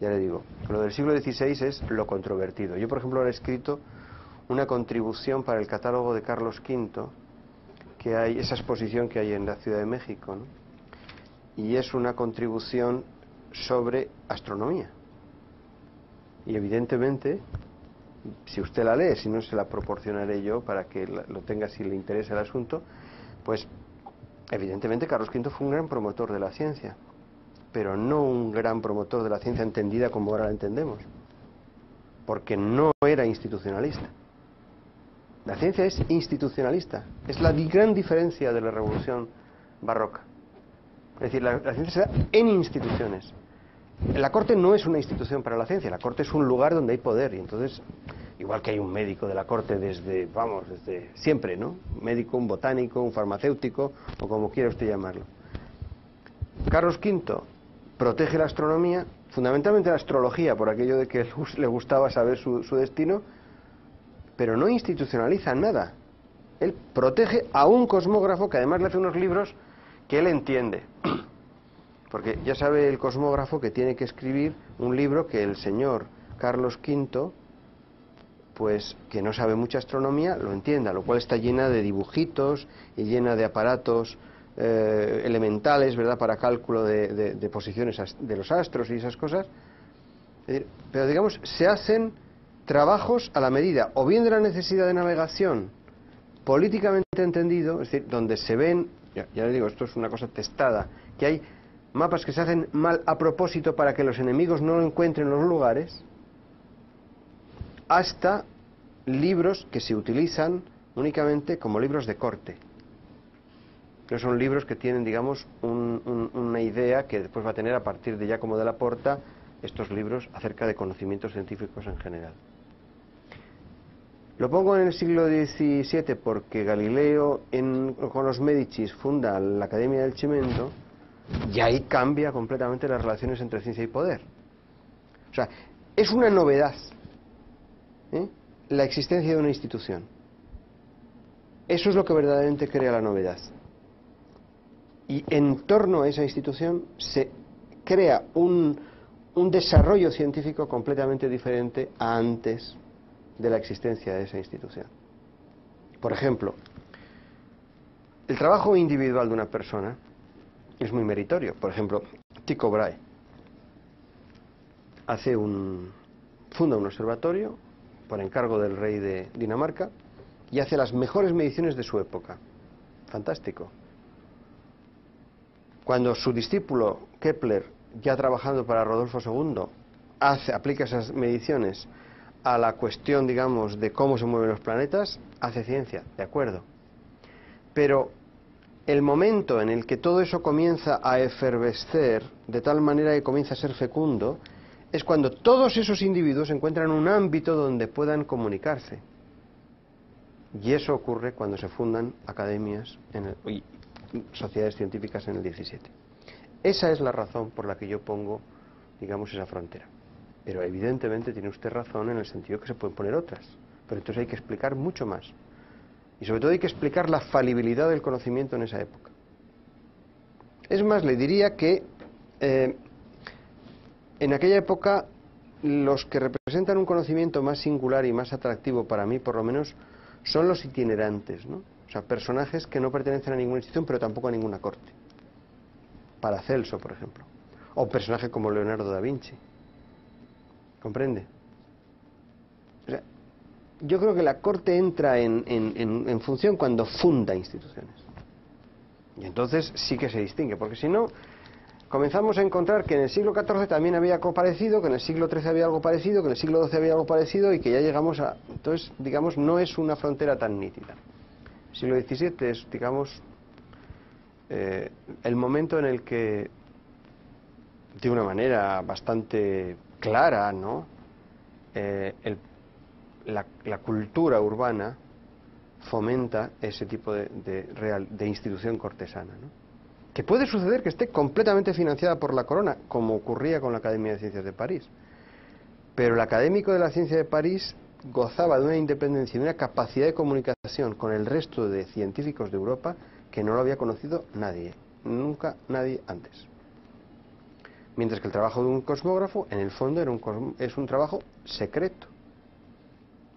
Ya le digo, lo del siglo XVI es lo controvertido. Yo, por ejemplo, ahora he escrito una contribución para el catálogo de Carlos V, que hay, esa exposición que hay en la Ciudad de México, ¿no? Y es una contribución sobre astronomía. Y evidentemente, si usted la lee, si no se la proporcionaré yo para que lo tenga si le interesa el asunto, pues evidentemente Carlos V fue un gran promotor de la ciencia, pero no un gran promotor de la ciencia entendida como ahora la entendemos, porque no era institucionalista. La ciencia es institucionalista, es la gran diferencia de la revolución barroca. Es decir, la ciencia se da en instituciones. La corte no es una institución para la ciencia, la corte es un lugar donde hay poder, y entonces, igual que hay un médico de la corte desde siempre, ¿no? Un médico, un botánico, un farmacéutico, o como quiera usted llamarlo. Carlos V protege la astronomía, fundamentalmente la astrología, por aquello de que le gustaba saber su destino, pero no institucionaliza nada. Él protege a un cosmógrafo que además le hace unos libros que él entiende. Porque ya sabe el cosmógrafo que tiene que escribir un libro que el señor Carlos V, pues que no sabe mucha astronomía, lo entienda, lo cual está llena de dibujitos y llena de aparatos elementales, ¿verdad?, para cálculo de posiciones de los astros y esas cosas. Es decir, pero digamos, se hacen trabajos a la medida, o bien de la necesidad de navegación, políticamente entendido, es decir, donde se ven, ya le digo, esto es una cosa testada, que hay mapas que se hacen mal a propósito para que los enemigos no lo encuentren en los lugares, hasta libros que se utilizan únicamente como libros de corte. No son libros que tienen, digamos, una idea que después va a tener a partir de Giacomo della Porta estos libros acerca de conocimientos científicos en general. Lo pongo en el siglo XVII porque Galileo con los Médicis funda la Academia del Cimento, y ahí cambia completamente las relaciones entre ciencia y poder. O sea, es una novedad la existencia de una institución. Eso es lo que verdaderamente crea la novedad. Y en torno a esa institución se crea un desarrollo científico completamente diferente a antes de la existencia de esa institución. Por ejemplo, el trabajo individual de una persona es muy meritorio. Por ejemplo, Tycho Brahe funda un observatorio por encargo del rey de Dinamarca y hace las mejores mediciones de su época. Fantástico. Cuando su discípulo Kepler, ya trabajando para Rodolfo II, aplica esas mediciones a la cuestión, digamos, de cómo se mueven los planetas, hace ciencia, de acuerdo. Pero el momento en el que todo eso comienza a efervescer, de tal manera que comienza a ser fecundo, es cuando todos esos individuos encuentran un ámbito donde puedan comunicarse. Y eso ocurre cuando se fundan academias, y sociedades científicas en el 17. Esa es la razón por la que yo pongo, digamos, esa frontera. Pero evidentemente tiene usted razón en el sentido que se pueden poner otras. Pero entonces hay que explicar mucho más. Y sobre todo hay que explicar la falibilidad del conocimiento en esa época. Es más, le diría que en aquella época los que representan un conocimiento más singular y más atractivo para mí, por lo menos, son los itinerantes, ¿no? O sea, personajes que no pertenecen a ninguna institución, pero tampoco a ninguna corte. Paracelso, por ejemplo. O personajes como Leonardo da Vinci. ¿Comprende? O sea, yo creo que la corte entra en función cuando funda instituciones. Y entonces sí que se distingue, porque si no, comenzamos a encontrar que en el siglo XIV también había algo parecido, que en el siglo XIII había algo parecido, que en el siglo XII había algo parecido, y que ya llegamos a... Entonces, digamos, no es una frontera tan nítida. El siglo XVII es, digamos, el momento en el que, de una manera bastante clara, ¿no?, la cultura urbana fomenta ese tipo de institución cortesana, ¿no?, que puede suceder que esté completamente financiada por la corona, como ocurría con la Academia de Ciencias de París. Pero el académico de la ciencia de París gozaba de una independencia y de una capacidad de comunicación con el resto de científicos de Europa que no lo había conocido nadie, nunca nadie antes. Mientras que el trabajo de un cosmógrafo, en el fondo, es un trabajo secreto.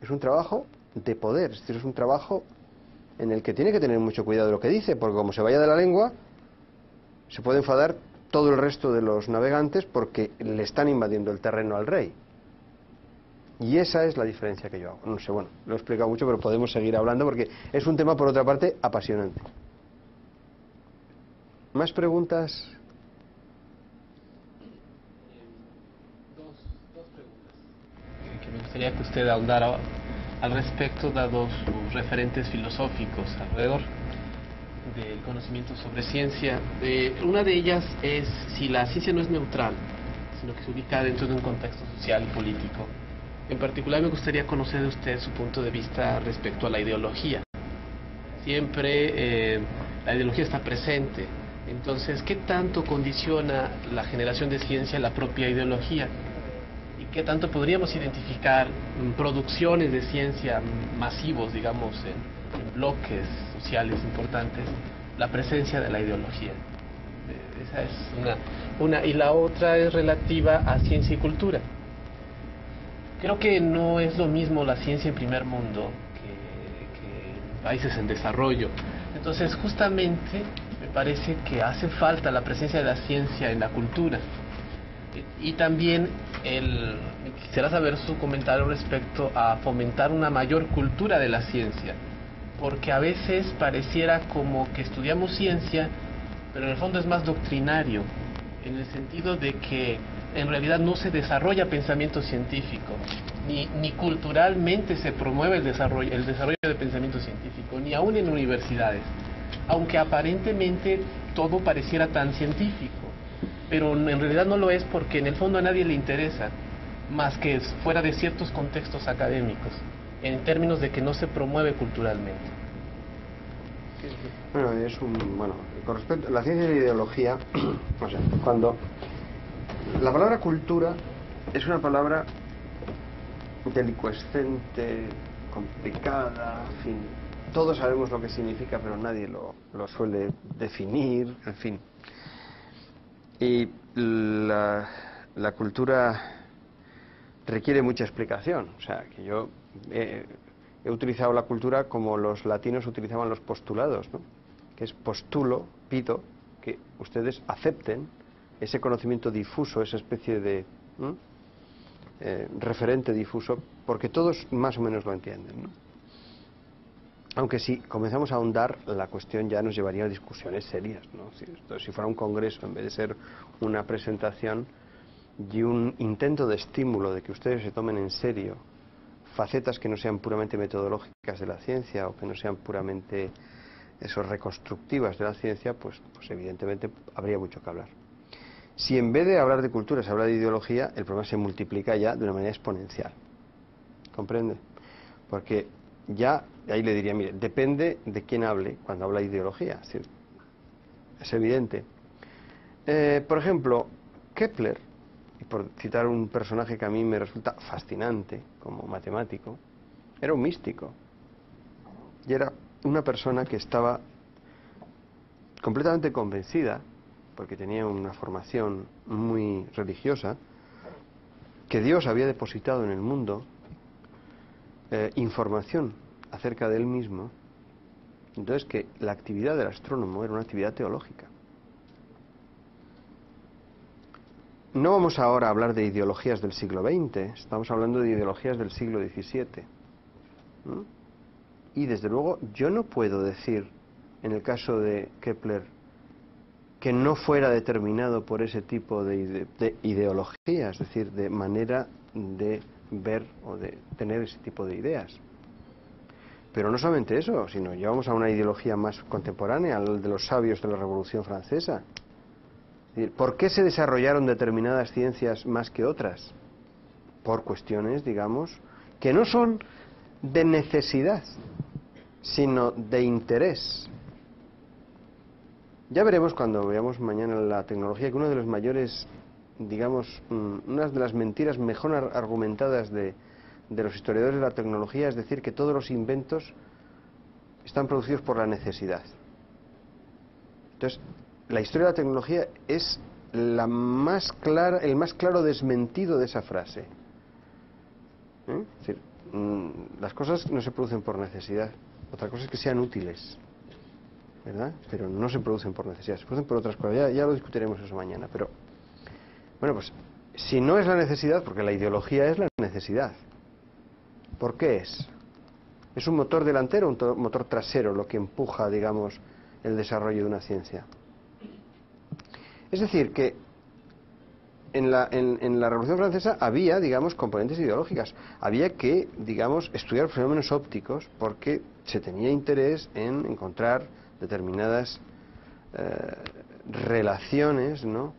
Es un trabajo de poder, es decir, es un trabajo en el que tiene que tener mucho cuidado de lo que dice, porque como se vaya de la lengua, se puede enfadar todo el resto de los navegantes porque le están invadiendo el terreno al rey. Y esa es la diferencia que yo hago. No sé, bueno, lo he explicado mucho, pero podemos seguir hablando porque es un tema, por otra parte, apasionante. ¿Más preguntas? Dos preguntas que me gustaría que usted ahondara al respecto, dado sus referentes filosóficos alrededor del conocimiento sobre ciencia. Una de ellas es si la ciencia no es neutral, sino que se ubica dentro de un contexto social y político. En particular me gustaría conocer de usted su punto de vista respecto a la ideología. Siempre la ideología está presente. Entonces, ¿qué tanto condiciona la generación de ciencia la propia ideología? ¿Y qué tanto podríamos identificar producciones de ciencia masivos, digamos, en bloques sociales importantes, la presencia de la ideología? Esa es una. Y la otra es relativa a ciencia y cultura. Creo que no es lo mismo la ciencia en primer mundo que países en desarrollo. Entonces, justamente, me parece que hace falta la presencia de la ciencia en la cultura. Y también quisiera saber su comentario respecto a fomentar una mayor cultura de la ciencia, porque a veces pareciera como que estudiamos ciencia, pero en el fondo es más doctrinario, en el sentido de que en realidad no se desarrolla pensamiento científico, ni culturalmente se promueve el desarrollo de pensamiento científico, ni aún en universidades, aunque aparentemente todo pareciera tan científico, pero en realidad no lo es, porque en el fondo a nadie le interesa, más que fuera de ciertos contextos académicos, en términos de que no se promueve culturalmente. Bueno, con respecto a la ciencia y la ideología, o sea, cuando la palabra cultura es una palabra delicuescente, complicada, en fin, todos sabemos lo que significa, pero nadie lo suele definir, en fin. Y la cultura requiere mucha explicación, o sea, que yo he utilizado la cultura como los latinos utilizaban los postulados, ¿no?, que es postulo, pido, que ustedes acepten ese conocimiento difuso, esa especie de referente difuso, porque todos más o menos lo entienden, ¿no? Aunque si comenzamos a ahondar, la cuestión ya nos llevaría a discusiones serias, ¿no? Si fuera un congreso, en vez de ser una presentación y un intento de estímulo de que ustedes se tomen en serio facetas que no sean puramente metodológicas de la ciencia o que no sean puramente reconstructivas de la ciencia, pues evidentemente habría mucho que hablar. Si en vez de hablar de cultura se habla de ideología, el problema se multiplica ya de una manera exponencial. ¿Comprende? Porque ya ahí le diría, mire, depende de quién hable cuando habla de ideología. Es decir, es evidente. Por ejemplo, Kepler, y por citar un personaje que a mí me resulta fascinante como matemático, era un místico. Y era una persona que estaba completamente convencida, porque tenía una formación muy religiosa, que Dios había depositado en el mundo información acerca de él mismo. Entonces, que la actividad del astrónomo era una actividad teológica. No vamos ahora a hablar de ideologías del siglo XX, estamos hablando de ideologías del siglo XVII. ¿No? Y desde luego yo no puedo decir, en el caso de Kepler, que no fuera determinado por ese tipo de ideología, es decir, de manera de ver o de tener ese tipo de ideas. Pero no solamente eso, sino llevamos a una ideología más contemporánea, al de los sabios de la Revolución Francesa. Es decir, ¿por qué se desarrollaron determinadas ciencias más que otras? Por cuestiones, digamos, que no son de necesidad, sino de interés. Ya veremos cuando veamos mañana la tecnología que uno de los mayores, digamos, una de las mentiras mejor argumentadas de los historiadores de la tecnología es decir que todos los inventos están producidos por la necesidad. Entonces, la historia de la tecnología es el más claro desmentido de esa frase. Es decir, las cosas no se producen por necesidad. Otra cosa es que sean útiles, ¿verdad? Pero no se producen por necesidad, se producen por otras cosas. Ya lo discutiremos eso mañana. Pero, bueno, pues, si no es la necesidad, porque la ideología es la necesidad, ¿por qué es? ¿Es un motor delantero o un motor trasero lo que empuja, digamos, el desarrollo de una ciencia? Es decir, que en la Revolución Francesa había, digamos, componentes ideológicas. Había que, digamos, estudiar fenómenos ópticos porque se tenía interés en encontrar determinadas relaciones, ¿no?,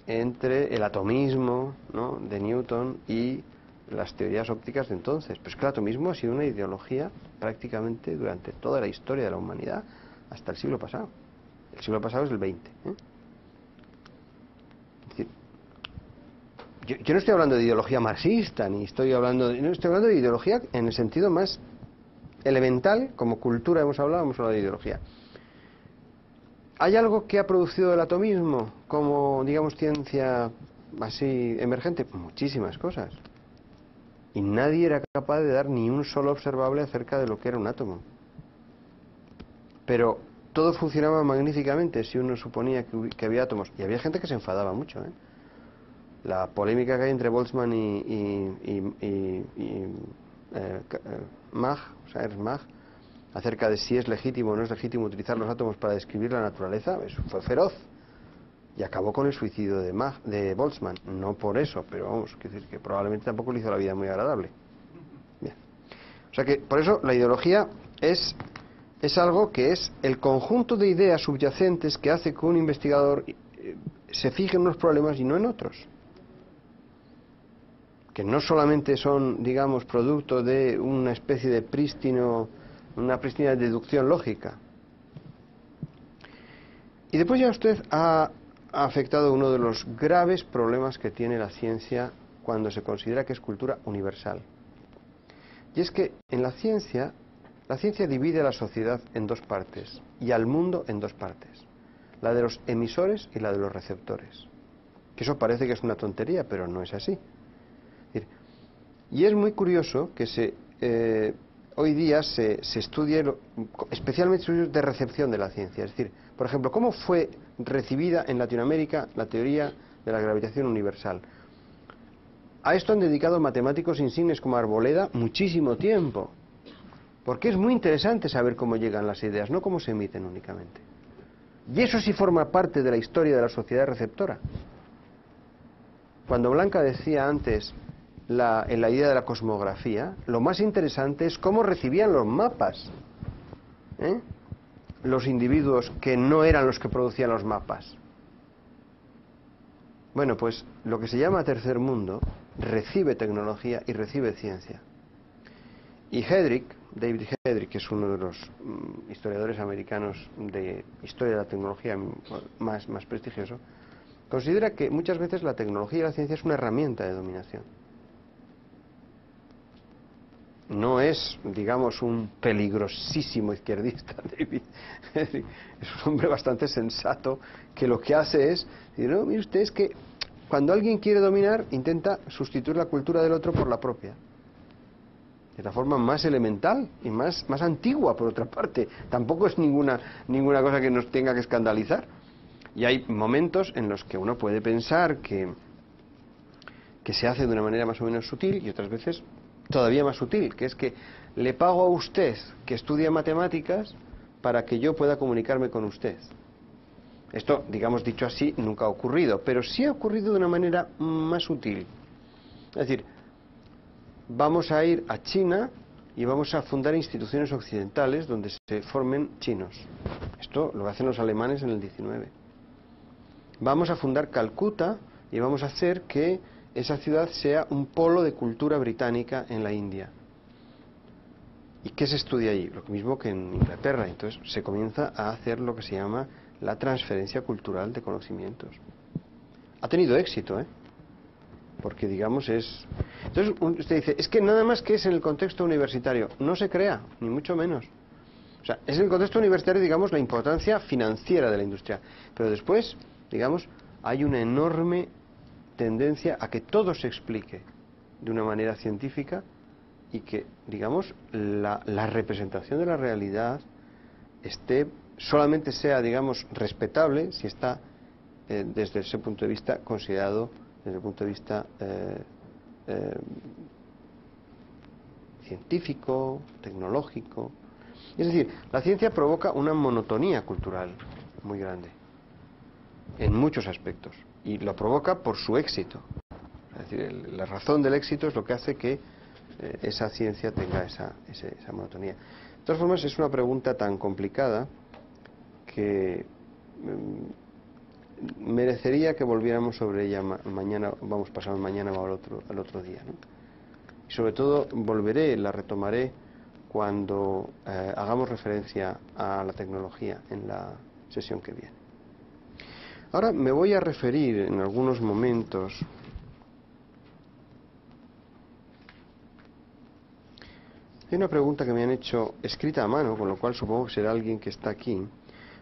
entre el atomismo, ¿no?, de Newton y las teorías ópticas de entonces. Pero es que el atomismo ha sido una ideología prácticamente durante toda la historia de la humanidad hasta el siglo pasado. El siglo pasado es el XX. Es decir, yo no estoy hablando de ideología marxista, no estoy hablando de ideología en el sentido más elemental. Como cultura hemos hablado de ideología. ¿Hay algo que ha producido el atomismo como, digamos, ciencia así emergente? Muchísimas cosas. Y nadie era capaz de dar ni un solo observable acerca de lo que era un átomo. Pero todo funcionaba magníficamente si uno suponía que había átomos. Y había gente que se enfadaba mucho, ¿eh? La polémica que hay entre Boltzmann y Mach, o sea, Ernst Mach, acerca de si es legítimo o no es legítimo utilizar los átomos para describir la naturaleza, eso fue feroz. Y acabó con el suicidio de Boltzmann. No por eso, pero vamos, quiero decir que probablemente tampoco le hizo la vida muy agradable. Bien. O sea que, por eso, la ideología es algo que es el conjunto de ideas subyacentes que hace que un investigador se fije en unos problemas y no en otros. Que no solamente son, digamos, producto de una especie de una prístina deducción lógica. Y después ya usted ha afectado uno de los graves problemas que tiene la ciencia cuando se considera que es cultura universal. Y es que en la ciencia divide a la sociedad en dos partes y al mundo en dos partes. La de los emisores y la de los receptores. Que eso parece que es una tontería, pero no es así. Y es muy curioso que hoy día se estudie especialmente estudios de recepción de la ciencia. Es decir, por ejemplo, ¿cómo fue recibida en Latinoamérica la teoría de la gravitación universal? A esto han dedicado matemáticos insignes como Arboleda muchísimo tiempo, porque es muy interesante saber cómo llegan las ideas, no cómo se emiten únicamente. Y eso sí forma parte de la historia de la sociedad receptora. Cuando Blanca decía antes en la idea de la cosmografía, lo más interesante es cómo recibían los mapas los individuos que no eran los que producían los mapas. Bueno, pues lo que se llama tercer mundo recibe tecnología y recibe ciencia. Y David Headrick, que es uno de los historiadores americanos de historia de la tecnología más prestigioso, considera que muchas veces la tecnología y la ciencia es una herramienta de dominación. No es, digamos, un peligrosísimo izquierdista, David Headrick. Es un hombre bastante sensato que lo que hace es decir, no, mire usted, es que cuando alguien quiere dominar, intenta sustituir la cultura del otro por la propia. De la forma más elemental y más antigua, por otra parte. Tampoco es ninguna cosa que nos tenga que escandalizar. Y hay momentos en los que uno puede pensar que se hace de una manera más o menos sutil y otras veces todavía más sutil, que es que le pago a usted que estudia matemáticas para que yo pueda comunicarme con usted. Esto, digamos, dicho así, nunca ha ocurrido, pero sí ha ocurrido de una manera más sutil. Es decir, vamos a ir a China y vamos a fundar instituciones occidentales donde se formen chinos. Esto lo hacen los alemanes en el 19. Vamos a fundar Calcuta y vamos a hacer que esa ciudad sea un polo de cultura británica en la India. ¿Y qué se estudia allí? Lo mismo que en Inglaterra. Entonces se comienza a hacer lo que se llama la transferencia cultural de conocimientos. Ha tenido éxito, porque, digamos, es... Entonces usted dice, es que nada más que es en el contexto universitario. No se crea, ni mucho menos. O sea, es en el contexto universitario, digamos, la importancia financiera de la industria. Pero después, digamos, hay una enorme tendencia a que todo se explique de una manera científica y que, digamos, la representación de la realidad solamente sea, digamos, respetable si está desde ese punto de vista considerado desde el punto de vista científico, tecnológico. Es decir, la ciencia provoca una monotonía cultural muy grande en muchos aspectos y lo provoca por su éxito. Es decir, la razón del éxito es lo que hace que esa ciencia tenga esa monotonía. De todas formas, es una pregunta tan complicada que merecería que volviéramos sobre ella mañana, pasado mañana o al otro día, ¿no? Y sobre todo la retomaré cuando hagamos referencia a la tecnología en la sesión que viene. Ahora me voy a referir en algunos momentos hay una pregunta que me han hecho escrita a mano, con lo cual supongo que será alguien que está aquí.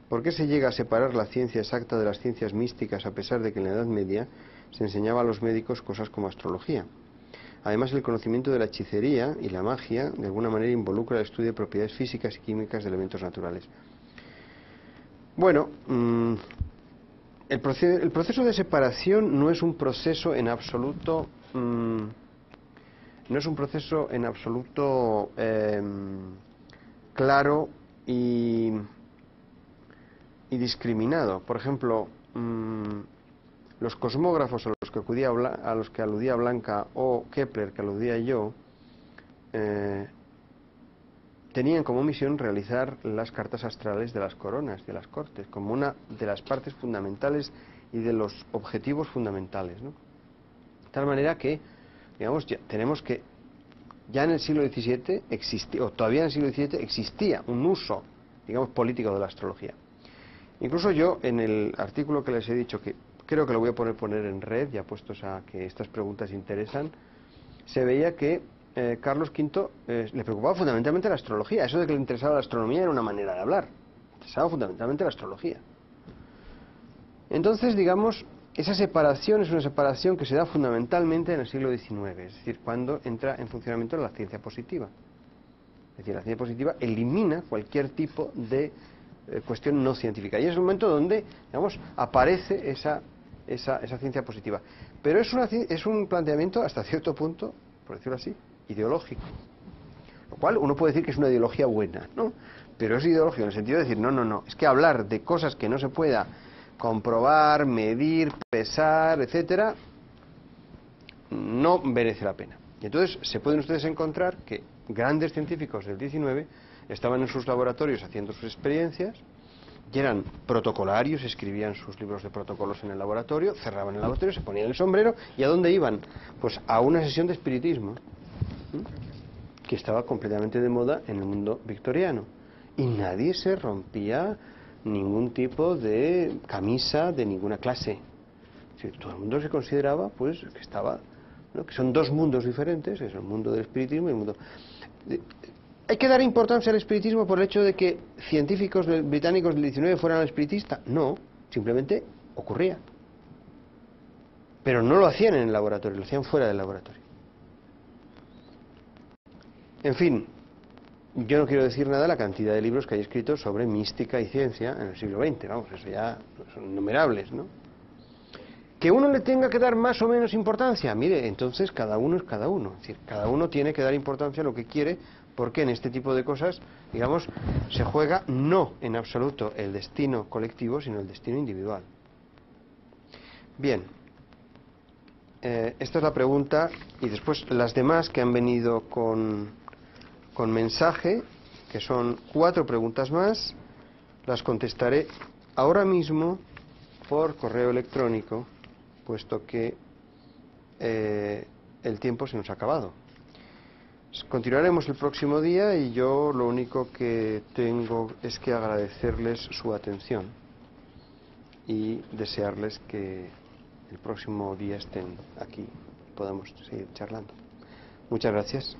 ¿Por qué se llega a separar la ciencia exacta de las ciencias místicas a pesar de que en la Edad Media se enseñaba a los médicos cosas como astrología? Además, el conocimiento de la hechicería y la magia de alguna manera involucra el estudio de propiedades físicas y químicas de elementos naturales. Bueno, el proceso de separación no es un proceso en absoluto claro y discriminado. Por ejemplo, los cosmógrafos a los que aludía Blanca o Kepler, que aludía yo, tenían como misión realizar las cartas astrales de las coronas, de las cortes, como una de las partes fundamentales y de los objetivos fundamentales, ¿no? De tal manera que, digamos, ya en el siglo XVII existía, o todavía en el siglo XVII existía un uso, digamos, político de la astrología. Incluso yo, en el artículo que les he dicho, que creo que lo voy a poner en red, ya puestos a que estas preguntas interesan, se veía que Carlos V le preocupaba fundamentalmente la astrología. Eso de que le interesaba la astronomía era una manera de hablar. Le interesaba fundamentalmente la astrología. Entonces, digamos, esa separación es una separación que se da fundamentalmente en el siglo XIX, es decir, cuando entra en funcionamiento la ciencia positiva. Es decir, la ciencia positiva elimina cualquier tipo de cuestión no científica. Y es el momento donde, digamos, aparece esa ciencia positiva. Pero es un planteamiento hasta cierto punto, por decirlo así, ideológico. Lo cual uno puede decir que es una ideología buena, ¿no? Pero es ideológico en el sentido de decir, no, es que hablar de cosas que no se pueda comprobar, medir, pesar, etcétera, no merece la pena. Y entonces se pueden ustedes encontrar que grandes científicos del XIX estaban en sus laboratorios haciendo sus experiencias, y eran protocolarios, escribían sus libros de protocolos en el laboratorio, cerraban el laboratorio, se ponían el sombrero, ¿y a dónde iban? Pues a una sesión de espiritismo. que estaba completamente de moda en el mundo victoriano. Y nadie se rompía ningún tipo de camisa de ninguna clase. Todo el mundo se consideraba pues que estaba, ¿no?, que son dos mundos diferentes, es el mundo del espiritismo y el mundo... ¿Hay que dar importancia al espiritismo por el hecho de que científicos británicos del 19 fueran espiritistas? No, simplemente ocurría. Pero no lo hacían en el laboratorio, lo hacían fuera del laboratorio. En fin, yo no quiero decir nada de la cantidad de libros que hay escritos sobre mística y ciencia en el siglo XX, vamos, eso ya son innumerables, ¿no? ¿Que uno le tenga que dar más o menos importancia? Mire, entonces cada uno es cada uno. Es decir, cada uno tiene que dar importancia a lo que quiere, porque en este tipo de cosas, digamos, se juega no en absoluto el destino colectivo, sino el destino individual. Bien, esta es la pregunta, y después las demás que han venido con mensaje, que son 4 preguntas más, las contestaré ahora mismo por correo electrónico, puesto que el tiempo se nos ha acabado. Continuaremos el próximo día y yo lo único que tengo es que agradecerles su atención y desearles que el próximo día estén aquí y podamos seguir charlando. Muchas gracias.